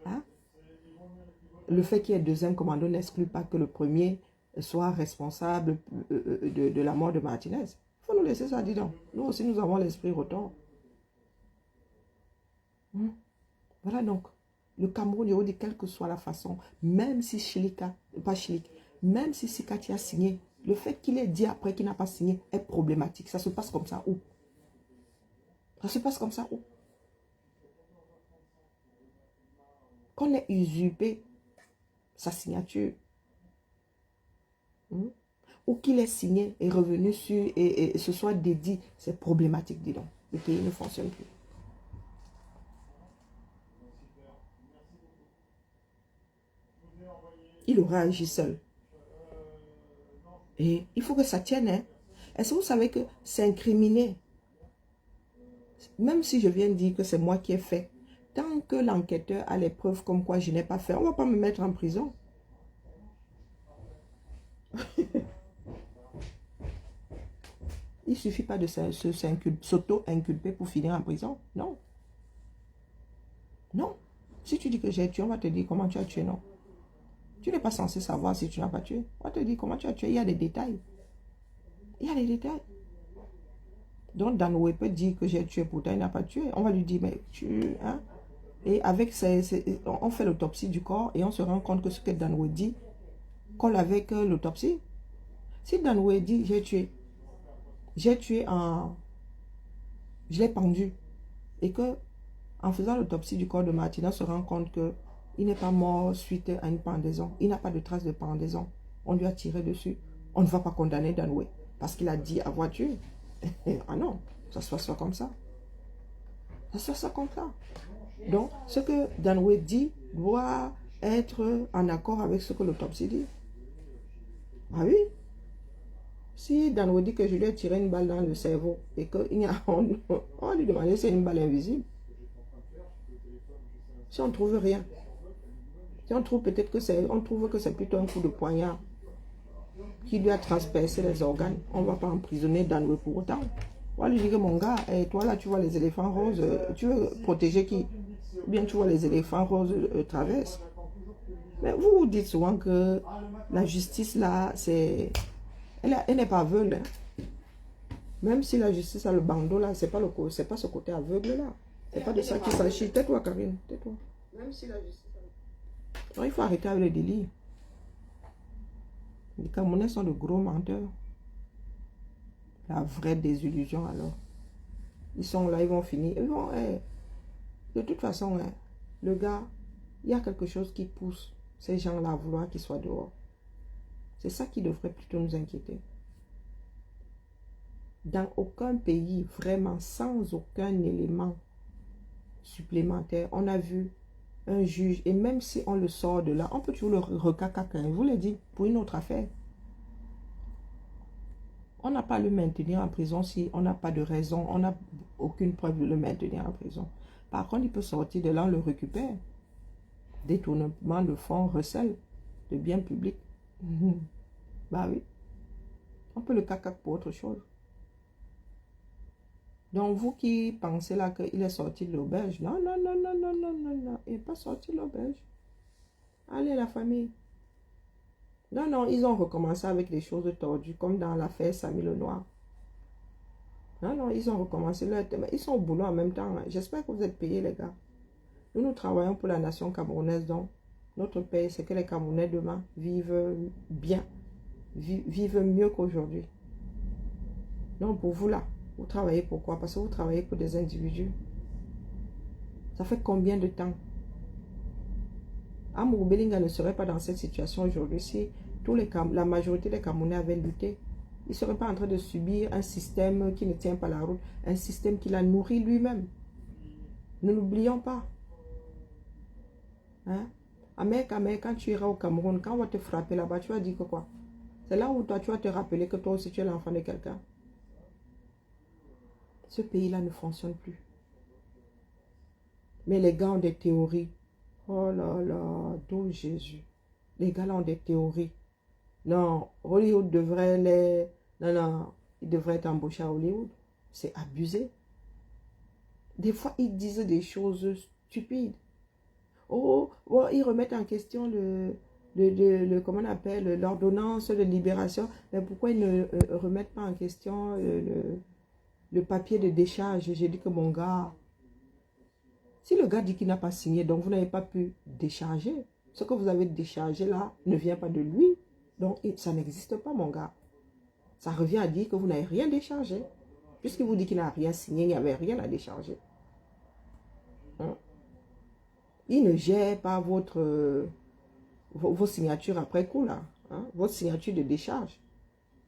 Hein? Le fait qu'il y ait un deuxième commando n'exclut pas que le premier soit responsable de la mort de Martinez. Il faut nous laisser ça, dis donc. Nous aussi, nous avons l'esprit rotor. Voilà donc. Le Cameroun, je vous dis, quelle que soit la façon, même si même si Sikati a signé, le fait qu'il ait dit après qu'il n'a pas signé est problématique. Ça se passe comme ça où? Ça se passe comme ça où? Qu'on ait usurpé sa signature, ou qu'il ait signé et revenu sur et ce soit dédié, c'est problématique, dis donc. Le pays ne fonctionne plus. Il aura agi seul. Et il faut que ça tienne. Hein? Est-ce que vous savez que c'est incriminé? Même si je viens de dire que c'est moi qui ai fait, tant que l'enquêteur a les preuves comme quoi je n'ai pas fait, on ne va pas me mettre en prison. Il ne suffit pas de s'auto-inculper pour finir en prison. Non. Non. Si tu dis que j'ai tué, on va te dire comment tu as tué, non. Tu n'es pas censé savoir si tu n'as pas tué. On va te dire comment tu as tué. Il y a des détails. Il y a des détails. Donc, Danoué peut dire que j'ai tué, pourtant il n'a pas tué. On va lui dire, mais tu... Hein? Et avec on fait l'autopsie du corps et on se rend compte que ce que Danoué dit colle avec l'autopsie. Si Danoué dit, j'ai tué je l'ai pendu. Et que, en faisant l'autopsie du corps de Martina, on se rend compte que il n'est pas mort suite à une pendaison. Il n'a pas de trace de pendaison. On lui a tiré dessus. On ne va pas condamner Danoué parce qu'il a dit avoir tué. Ah non, ça se passe pas comme ça. Ça se passe pas comme ça. Donc, ce que Danoué dit doit être en accord avec ce que l'autopsie dit. Ah oui. Si Danoué dit que je lui ai tiré une balle dans le cerveau et qu'il y a... On lui demandait si c'est une balle invisible. Si on ne trouve rien. Si on trouve peut-être que c'est plutôt un coup de poignard qui lui a transpercé les organes, on ne va pas emprisonner Danoué pour autant. On va lui dire que mon gars, toi là tu vois les éléphants roses, tu veux protéger qui? Ou bien tu vois les éléphants roses traversent. Mais vous dites souvent que la justice là, elle n'est pas aveugle. Hein. Même si la justice a le bandeau là, c'est pas ce côté aveugle là. C'est pas de ça qu'il s'agit. Tais-toi Karine, tais-toi. Même si la justice a le... Non, il faut arrêter avec le délire. Les Camerounais sont de gros menteurs. La vraie désillusion alors. Ils sont là, ils vont finir. De toute façon, le gars, il y a quelque chose qui pousse ces gens-là à vouloir qu'ils soient dehors. C'est ça qui devrait plutôt nous inquiéter. Dans aucun pays, vraiment sans aucun élément supplémentaire, on a vu un juge, et même si on le sort de là, on peut toujours le recacaquer, je vous l'ai dit, pour une autre affaire. On n'a pas à le maintenir en prison si on n'a pas de raison, on n'a aucune preuve de le maintenir en prison. Par contre, il peut sortir de là, on le récupère. Détournement de fonds, recel de biens publics. Bah oui. On peut le cacac pour autre chose. Donc, vous qui pensez là qu'il est sorti de l'auberge, non, non, non, non, non, non, non, non, il n'est pas sorti de l'auberge. Allez, la famille. Non, non, ils ont recommencé avec des choses tordues, comme dans l'affaire Samy Lenoir. Non, non, ils ont recommencé leur thème. Ils sont au boulot en même temps. Hein. J'espère que vous êtes payés, les gars. Nous travaillons pour la nation camerounaise, donc notre paye, c'est que les Camerounais demain vivent bien, vivent mieux qu'aujourd'hui. Donc, pour vous là, Vous travaillez pourquoi? Parce que vous travaillez pour des individus. Ça fait combien de temps? Amour Belinga ne serait pas dans cette situation aujourd'hui si la majorité des Camerounais avaient lutté. Il ne serait pas en train de subir un système qui ne tient pas la route, un système qu'il a nourri lui-même. Ne l'oublions pas. Hein? Quand tu iras au Cameroun, quand on va te frapper là-bas, tu vas dire que quoi? C'est là où toi, tu vas te rappeler que toi aussi, tu es l'enfant de quelqu'un. Ce pays-là ne fonctionne plus. Mais les gars ont des théories. Oh là là, d'où Jésus. Les gars là ont des théories. Non, Hollywood devrait les... Non, ils devraient être embauchés à Hollywood. C'est abusé. Des fois, ils disent des choses stupides. Oh, ils remettent en question comment on appelle, l'ordonnance de libération. Mais pourquoi ils ne remettent pas en question le papier de décharge? J'ai dit que mon gars, si le gars dit qu'il n'a pas signé, donc vous n'avez pas pu décharger. Ce que vous avez déchargé là ne vient pas de lui. Donc ça n'existe pas, mon gars. Ça revient à dire que vous n'avez rien déchargé. Puisqu'il vous dit qu'il n'a rien signé, il n'y avait rien à décharger. Hein? Il ne gère pas vos signatures après coup, là. Hein? Votre signature de décharge.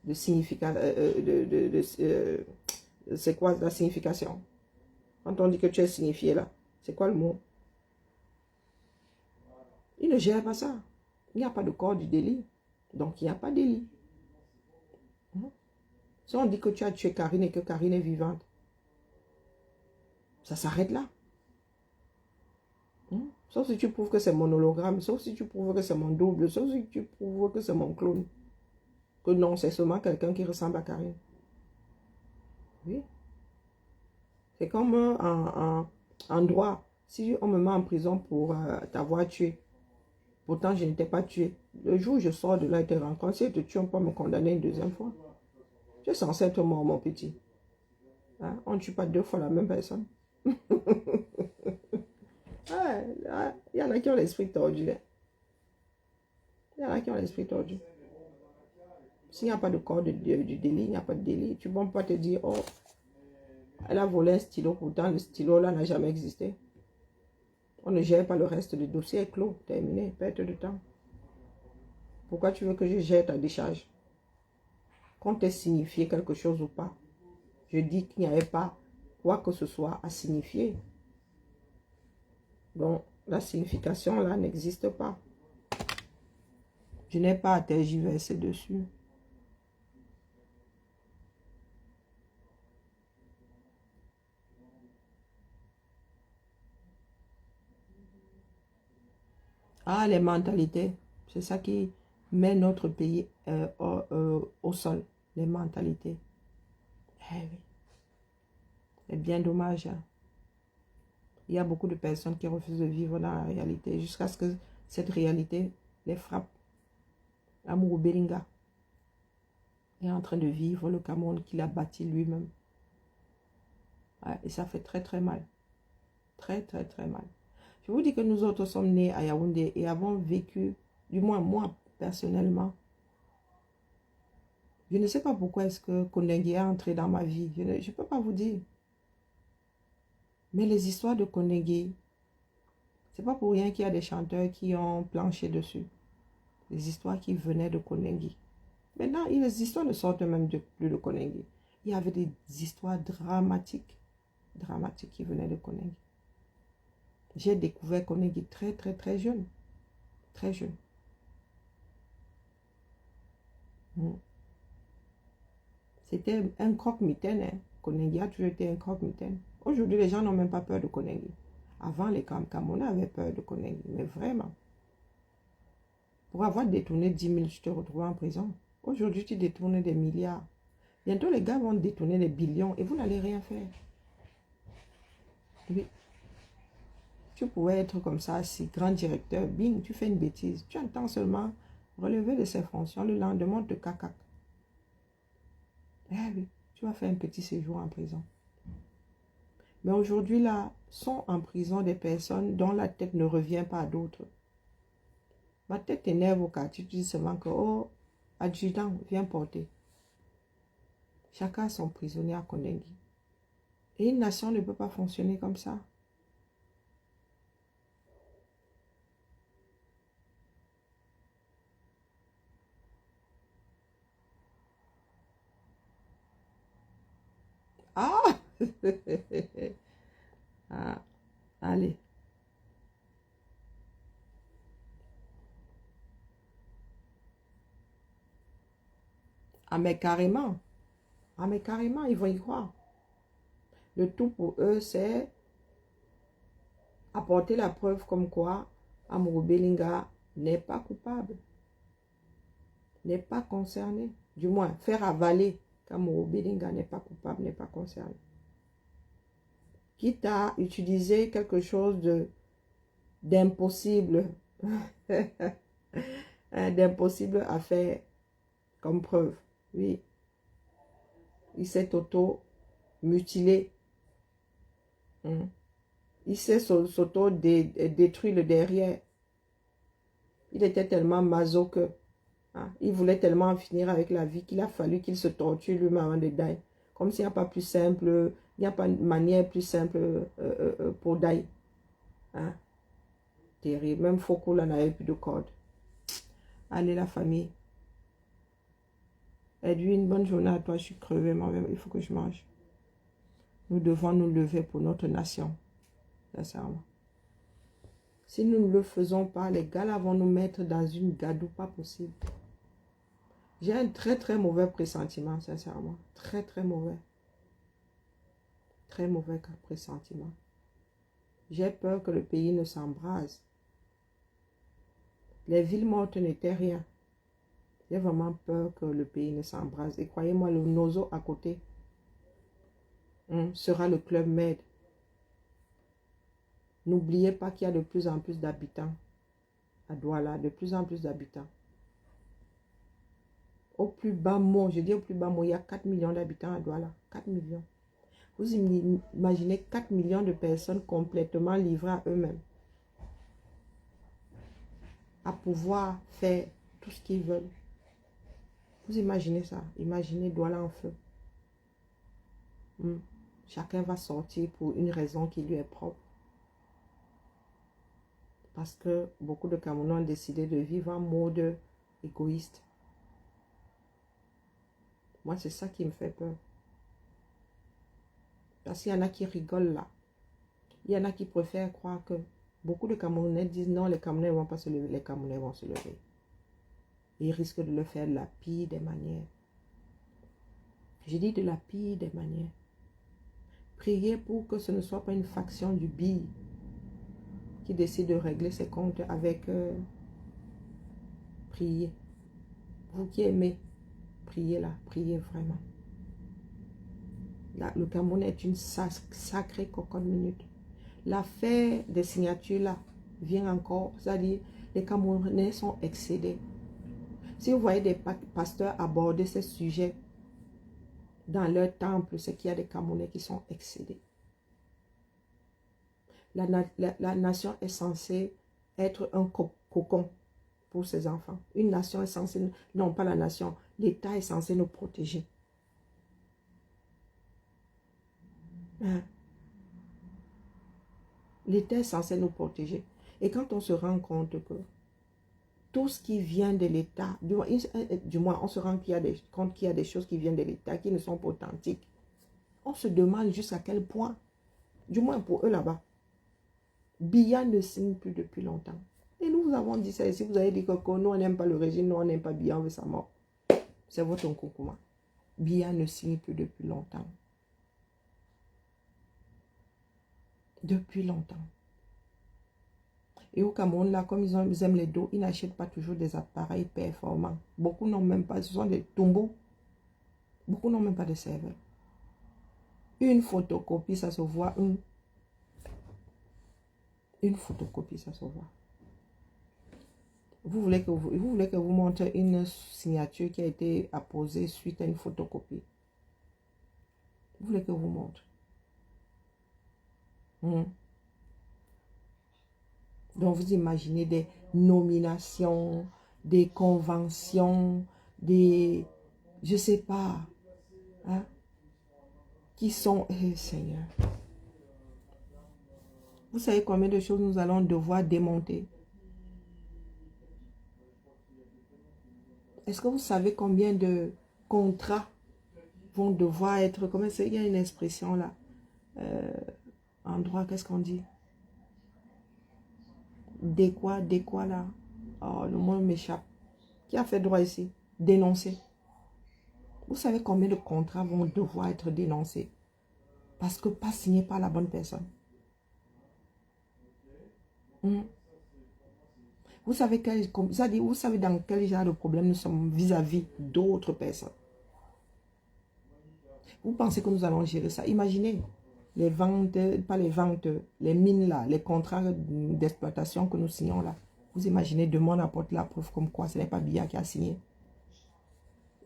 De signification. C'est quoi la signification? Quand on dit que tu es signifié, là, c'est quoi le mot? Il ne gère pas ça. Il n'y a pas de corps du délit. Donc, il n'y a pas de délit. Hein? Si on dit que tu as tué Karine et que Karine est vivante, ça s'arrête là. Sauf si tu prouves que c'est mon hologramme, sauf si tu prouves que c'est mon double, sauf si tu prouves que c'est mon clone. Que non, c'est seulement quelqu'un qui ressemble à Karine. Oui. C'est comme en droit. Si on me met en prison pour t'avoir tué, pourtant je ne t'ai pas tué. Le jour où je sors de là et te rencontre, si je te tue, on peut me condamner une deuxième fois. Tu es censé être mort, mon petit. Hein? On ne tue pas deux fois la même personne. Il y en a qui ont l'esprit tordu. Il y en a qui ont l'esprit tordu. S'il n'y a pas de corps du délit, il n'y a pas de délit. Tu ne peux pas te dire, oh, elle a volé un stylo, pourtant le stylo là n'a jamais existé. On ne gère pas le reste du dossier, est clos, terminé, perte de temps. Pourquoi tu veux que je gère ta décharge? Qu'on t'ait signifié quelque chose ou pas? Je dis qu'il n'y avait pas quoi que ce soit à signifier. Donc, la signification là n'existe pas. Je n'ai pas à tergiverser dessus. Ah, les mentalités. C'est ça qui met notre pays au sol. Les mentalités. Eh oui. C'est bien dommage. Hein. Il y a beaucoup de personnes qui refusent de vivre dans la réalité jusqu'à ce que cette réalité les frappe. Amour Belinga est en train de vivre le Cameroun qu'il a bâti lui-même. Ouais, et ça fait très très mal. Très très très mal. Je vous dis que nous autres sommes nés à Yaoundé et avons vécu, du moins moi personnellement. Je ne sais pas pourquoi est-ce que Kondengue est entré dans ma vie. Je ne peux pas vous dire. Mais les histoires de Kondengue, c'est pas pour rien qu'il y a des chanteurs qui ont planché dessus. Les histoires qui venaient de Kondengue. Maintenant, les histoires ne sortent même plus de Kondengue. Il y avait des histoires dramatiques qui venaient de Kondengue. J'ai découvert Kondengue très très très jeune. Très jeune. C'était un croque-mitaine. Hein. Kondengue a toujours été un croque-mitaine. Aujourd'hui, les gens n'ont même pas peur de Kondengue. Avant, les Camerounais avaient peur de Kondengue. Mais vraiment. Pour avoir détourné 10 000, tu te retrouves en prison. Aujourd'hui, tu détournes des milliards. Bientôt, les gars vont détourner des billions et vous n'allez rien faire. Oui. Tu pouvais être comme ça, si grand directeur, bing, tu fais une bêtise. Tu entends seulement relever de ses fonctions. Le lendemain, on te cacaque. Eh oui, tu vas faire un petit séjour en prison. Mais aujourd'hui, là, sont en prison des personnes dont la tête ne revient pas à d'autres. Ma tête t'énerve au quartier, tu dis seulement que, oh, adjudant, viens porter. Chacun a son prisonnier à Kondengue. Et une nation ne peut pas fonctionner comme ça. Ah! Ah, allez. Ah, mais carrément. Ah, mais carrément, ils vont y croire. Le tout pour eux, c'est apporter la preuve comme quoi Amourou Belinga n'est pas coupable, n'est pas concerné. Du moins, faire avaler qu'Amourou Belinga n'est pas coupable, n'est pas concerné. Quitte à utiliser quelque chose d'impossible, d'impossible à faire comme preuve. Oui, il s'est auto-mutilé. Il s'est s'auto-détruit le derrière. Il était tellement maso que il voulait tellement en finir avec la vie qu'il a fallu qu'il se torture lui-même avant de die. Comme s'il n'y a pas plus simple, il n'y a pas de manière plus simple pour die. Hein? Terrible. Même Foucault n'avait plus de corde. Allez la famille. Edwin, bonne journée à toi. Je suis crevée moi-même. Il faut que je mange. Nous devons nous lever pour notre nation. Sincèrement. Si nous ne le faisons pas, les gars là vont nous mettre dans une gadoue pas possible. J'ai un très très mauvais pressentiment, sincèrement. Très très mauvais. Très mauvais pressentiment. J'ai peur que le pays ne s'embrase. Les villes mortes n'étaient rien. J'ai vraiment peur que le pays ne s'embrase. Et croyez-moi, le Nozo à côté sera le Club Med. N'oubliez pas qu'il y a de plus en plus d'habitants à Douala, de plus en plus d'habitants. Au plus bas mot, je dis au plus bas mot, il y a 4 millions d'habitants à Douala. 4 millions. Vous imaginez 4 millions de personnes complètement livrées à eux-mêmes. À pouvoir faire tout ce qu'ils veulent. Vous imaginez ça? Imaginez Douala en feu. Chacun va sortir pour une raison qui lui est propre. Parce que beaucoup de Camerounais ont décidé de vivre en mode égoïste. Moi, c'est ça qui me fait peur. Parce qu'il y en a qui rigolent là. Il y en a qui préfèrent croire que beaucoup de Camerounais disent non, les Camerounais ne vont pas se lever. Les Camerounais vont se lever. Ils risquent de le faire de la pire des manières. Je dis de la pire des manières. Priez pour que ce ne soit pas une faction du BI qui décide de régler ses comptes avec... priez. Vous qui aimez, priez là, priez vraiment. Là, le Cameroun est une sacrée cocotte minute. L'affaire des signatures là vient encore, c'est-à-dire les Camerounais sont excédés. Si vous voyez des pasteurs aborder ces sujets dans leur temple, c'est qu'il y a des Camerounais qui sont excédés. La nation est censée être un cocon pour ses enfants. Une nation est censée, non pas la nation, l'État est censé nous protéger. Hein? L'État est censé nous protéger. Et quand on se rend compte que tout ce qui vient de l'État, du moins on se rend compte qu'il y a des choses qui viennent de l'État qui ne sont pas authentiques, on se demande jusqu'à quel point, du moins pour eux là-bas, Biya ne signe plus depuis longtemps. Et nous vous avons dit ça ici, vous avez dit que nous on n'aime pas le régime, nous on n'aime pas Biya, on veut sa mort. C'est votre concours. Biya ne signe plus depuis longtemps. Depuis longtemps. Et au Cameroun, là, comme ils aiment les dos, ils n'achètent pas toujours des appareils performants. Beaucoup n'ont même pas, ce sont des tombeaux. Beaucoup n'ont même pas de serveur. Une photocopie, ça se voit. Une photocopie, ça se voit. Vous voulez que vous montre une signature qui a été apposée suite à une photocopie. Vous voulez que vous montre. Donc, vous imaginez des nominations, des conventions, des... Je sais pas. Hein, qui sont... Seigneur. Vous savez combien de choses nous allons devoir démonter? Est-ce que vous savez combien de contrats vont devoir être... Comment c'est? Il y a une expression là. En droit, qu'est-ce qu'on dit? Des quoi là? Oh, le mot m'échappe. Qui a fait droit ici? Dénoncer. Vous savez combien de contrats vont devoir être dénoncés? Parce que pas signé par la bonne personne. Vous savez, vous savez dans quel genre de problème nous sommes vis-à-vis d'autres personnes. Vous pensez que nous allons gérer ça? Imaginez les ventes, pas les ventes, les mines là, les contrats d'exploitation que nous signons là. Vous imaginez, demain on apporte la preuve comme quoi ce n'est pas Biya qui a signé.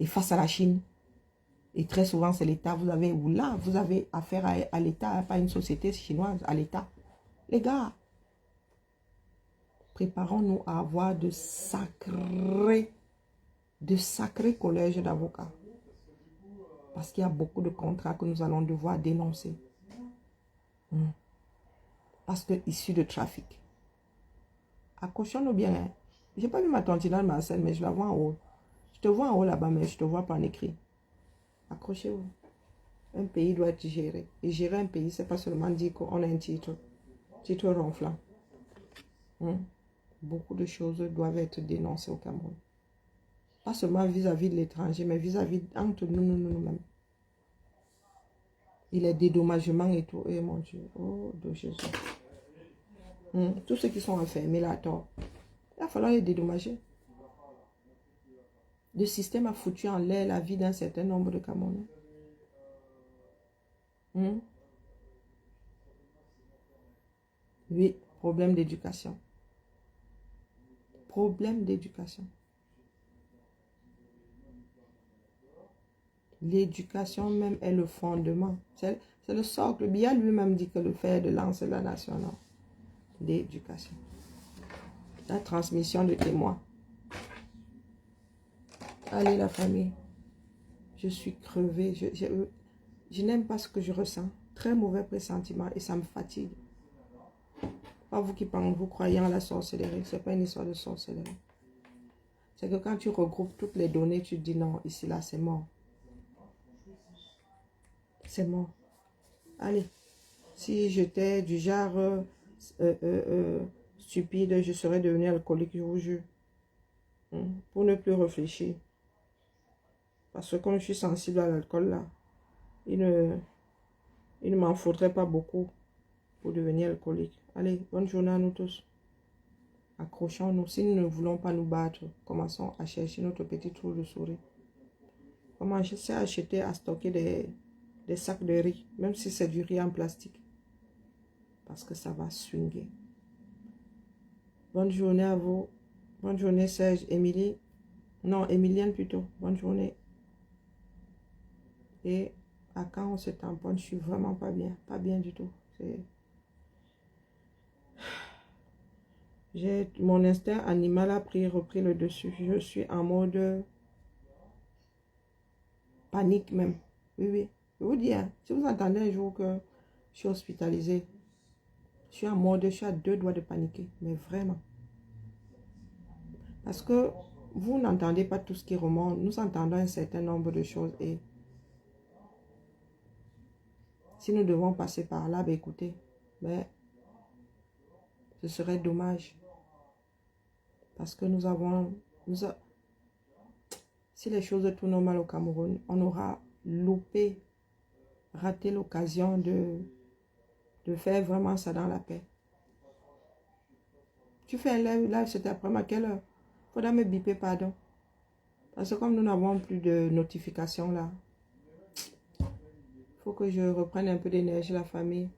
Et face à la Chine, et très souvent c'est l'État, vous avez affaire à l'État, pas une société chinoise, à l'État. Les gars, préparons-nous à avoir de sacrés collèges d'avocats. Parce qu'il y a beaucoup de contrats que nous allons devoir dénoncer. Parce que issus de trafic. Accrochons-nous bien. Hein. Je n'ai pas vu ma tantina de Marcel, mais je la vois en haut. Je te vois en haut là-bas, mais je ne te vois pas en écrit. Accrochez-vous. Un pays doit être géré. Et gérer un pays, ce n'est pas seulement dire qu'on a un titre. Titre ronflant. Beaucoup de choses doivent être dénoncées au Cameroun. Pas seulement vis-à-vis de l'étranger, mais vis-à-vis entre nous-mêmes. Et les dédommagements et tout. Et mon Dieu. Oh, de Jésus. Tous ceux qui sont enfermés là, attends. Il va falloir les dédommager. Le système a foutu en l'air la vie d'un certain nombre de Camerounais. Oui, problème d'éducation. Problème d'éducation. L'éducation même est le fondement. C'est le socle. Biya lui-même dit que le fer de lance de la nation. Non. L'éducation. La transmission de témoins. Allez la famille. Je suis crevée. Je n'aime pas ce que je ressens. Très mauvais pressentiment et ça me fatigue. Pas vous qui parlez, vous croyez en la sorcellerie. Ce n'est pas une histoire de sorcellerie. C'est que quand tu regroupes toutes les données, tu te dis non, ici là c'est mort. C'est mort. Allez. Si j'étais du genre stupide, je serais devenu alcoolique, je vous jure. Pour ne plus réfléchir. Parce que comme je suis sensible à l'alcool là, il ne m'en faudrait pas beaucoup pour devenir alcoolique. Allez, bonne journée à nous tous. Accrochons-nous. Si nous ne voulons pas nous battre, commençons à chercher notre petit trou de souris. Commencez à acheter, à stocker des sacs de riz, même si c'est du riz en plastique. Parce que ça va swinguer. Bonne journée à vous. Bonne journée Serge, Émilie. Non, Emilienne plutôt. Bonne journée. Et à quand on se tamponne, je suis vraiment pas bien. Pas bien du tout. Mon instinct animal a repris le dessus. Je suis en mode panique même. Oui, oui. Je vous dis, hein, si vous entendez un jour que je suis hospitalisée, je suis en mode, je suis à 2 doigts de paniquer. Mais vraiment. Parce que vous n'entendez pas tout ce qui remonte. Nous entendons un certain nombre de choses. Et si nous devons passer par là, ben écoutez, ben, ce serait dommage. Parce que si les choses tournent mal au Cameroun, on aura raté l'occasion de faire vraiment ça dans la paix. Tu fais un live cet après-midi, à quelle heure? Faudra me biper, pardon. Parce que comme nous n'avons plus de notifications là, il faut que je reprenne un peu d'énergie, la famille.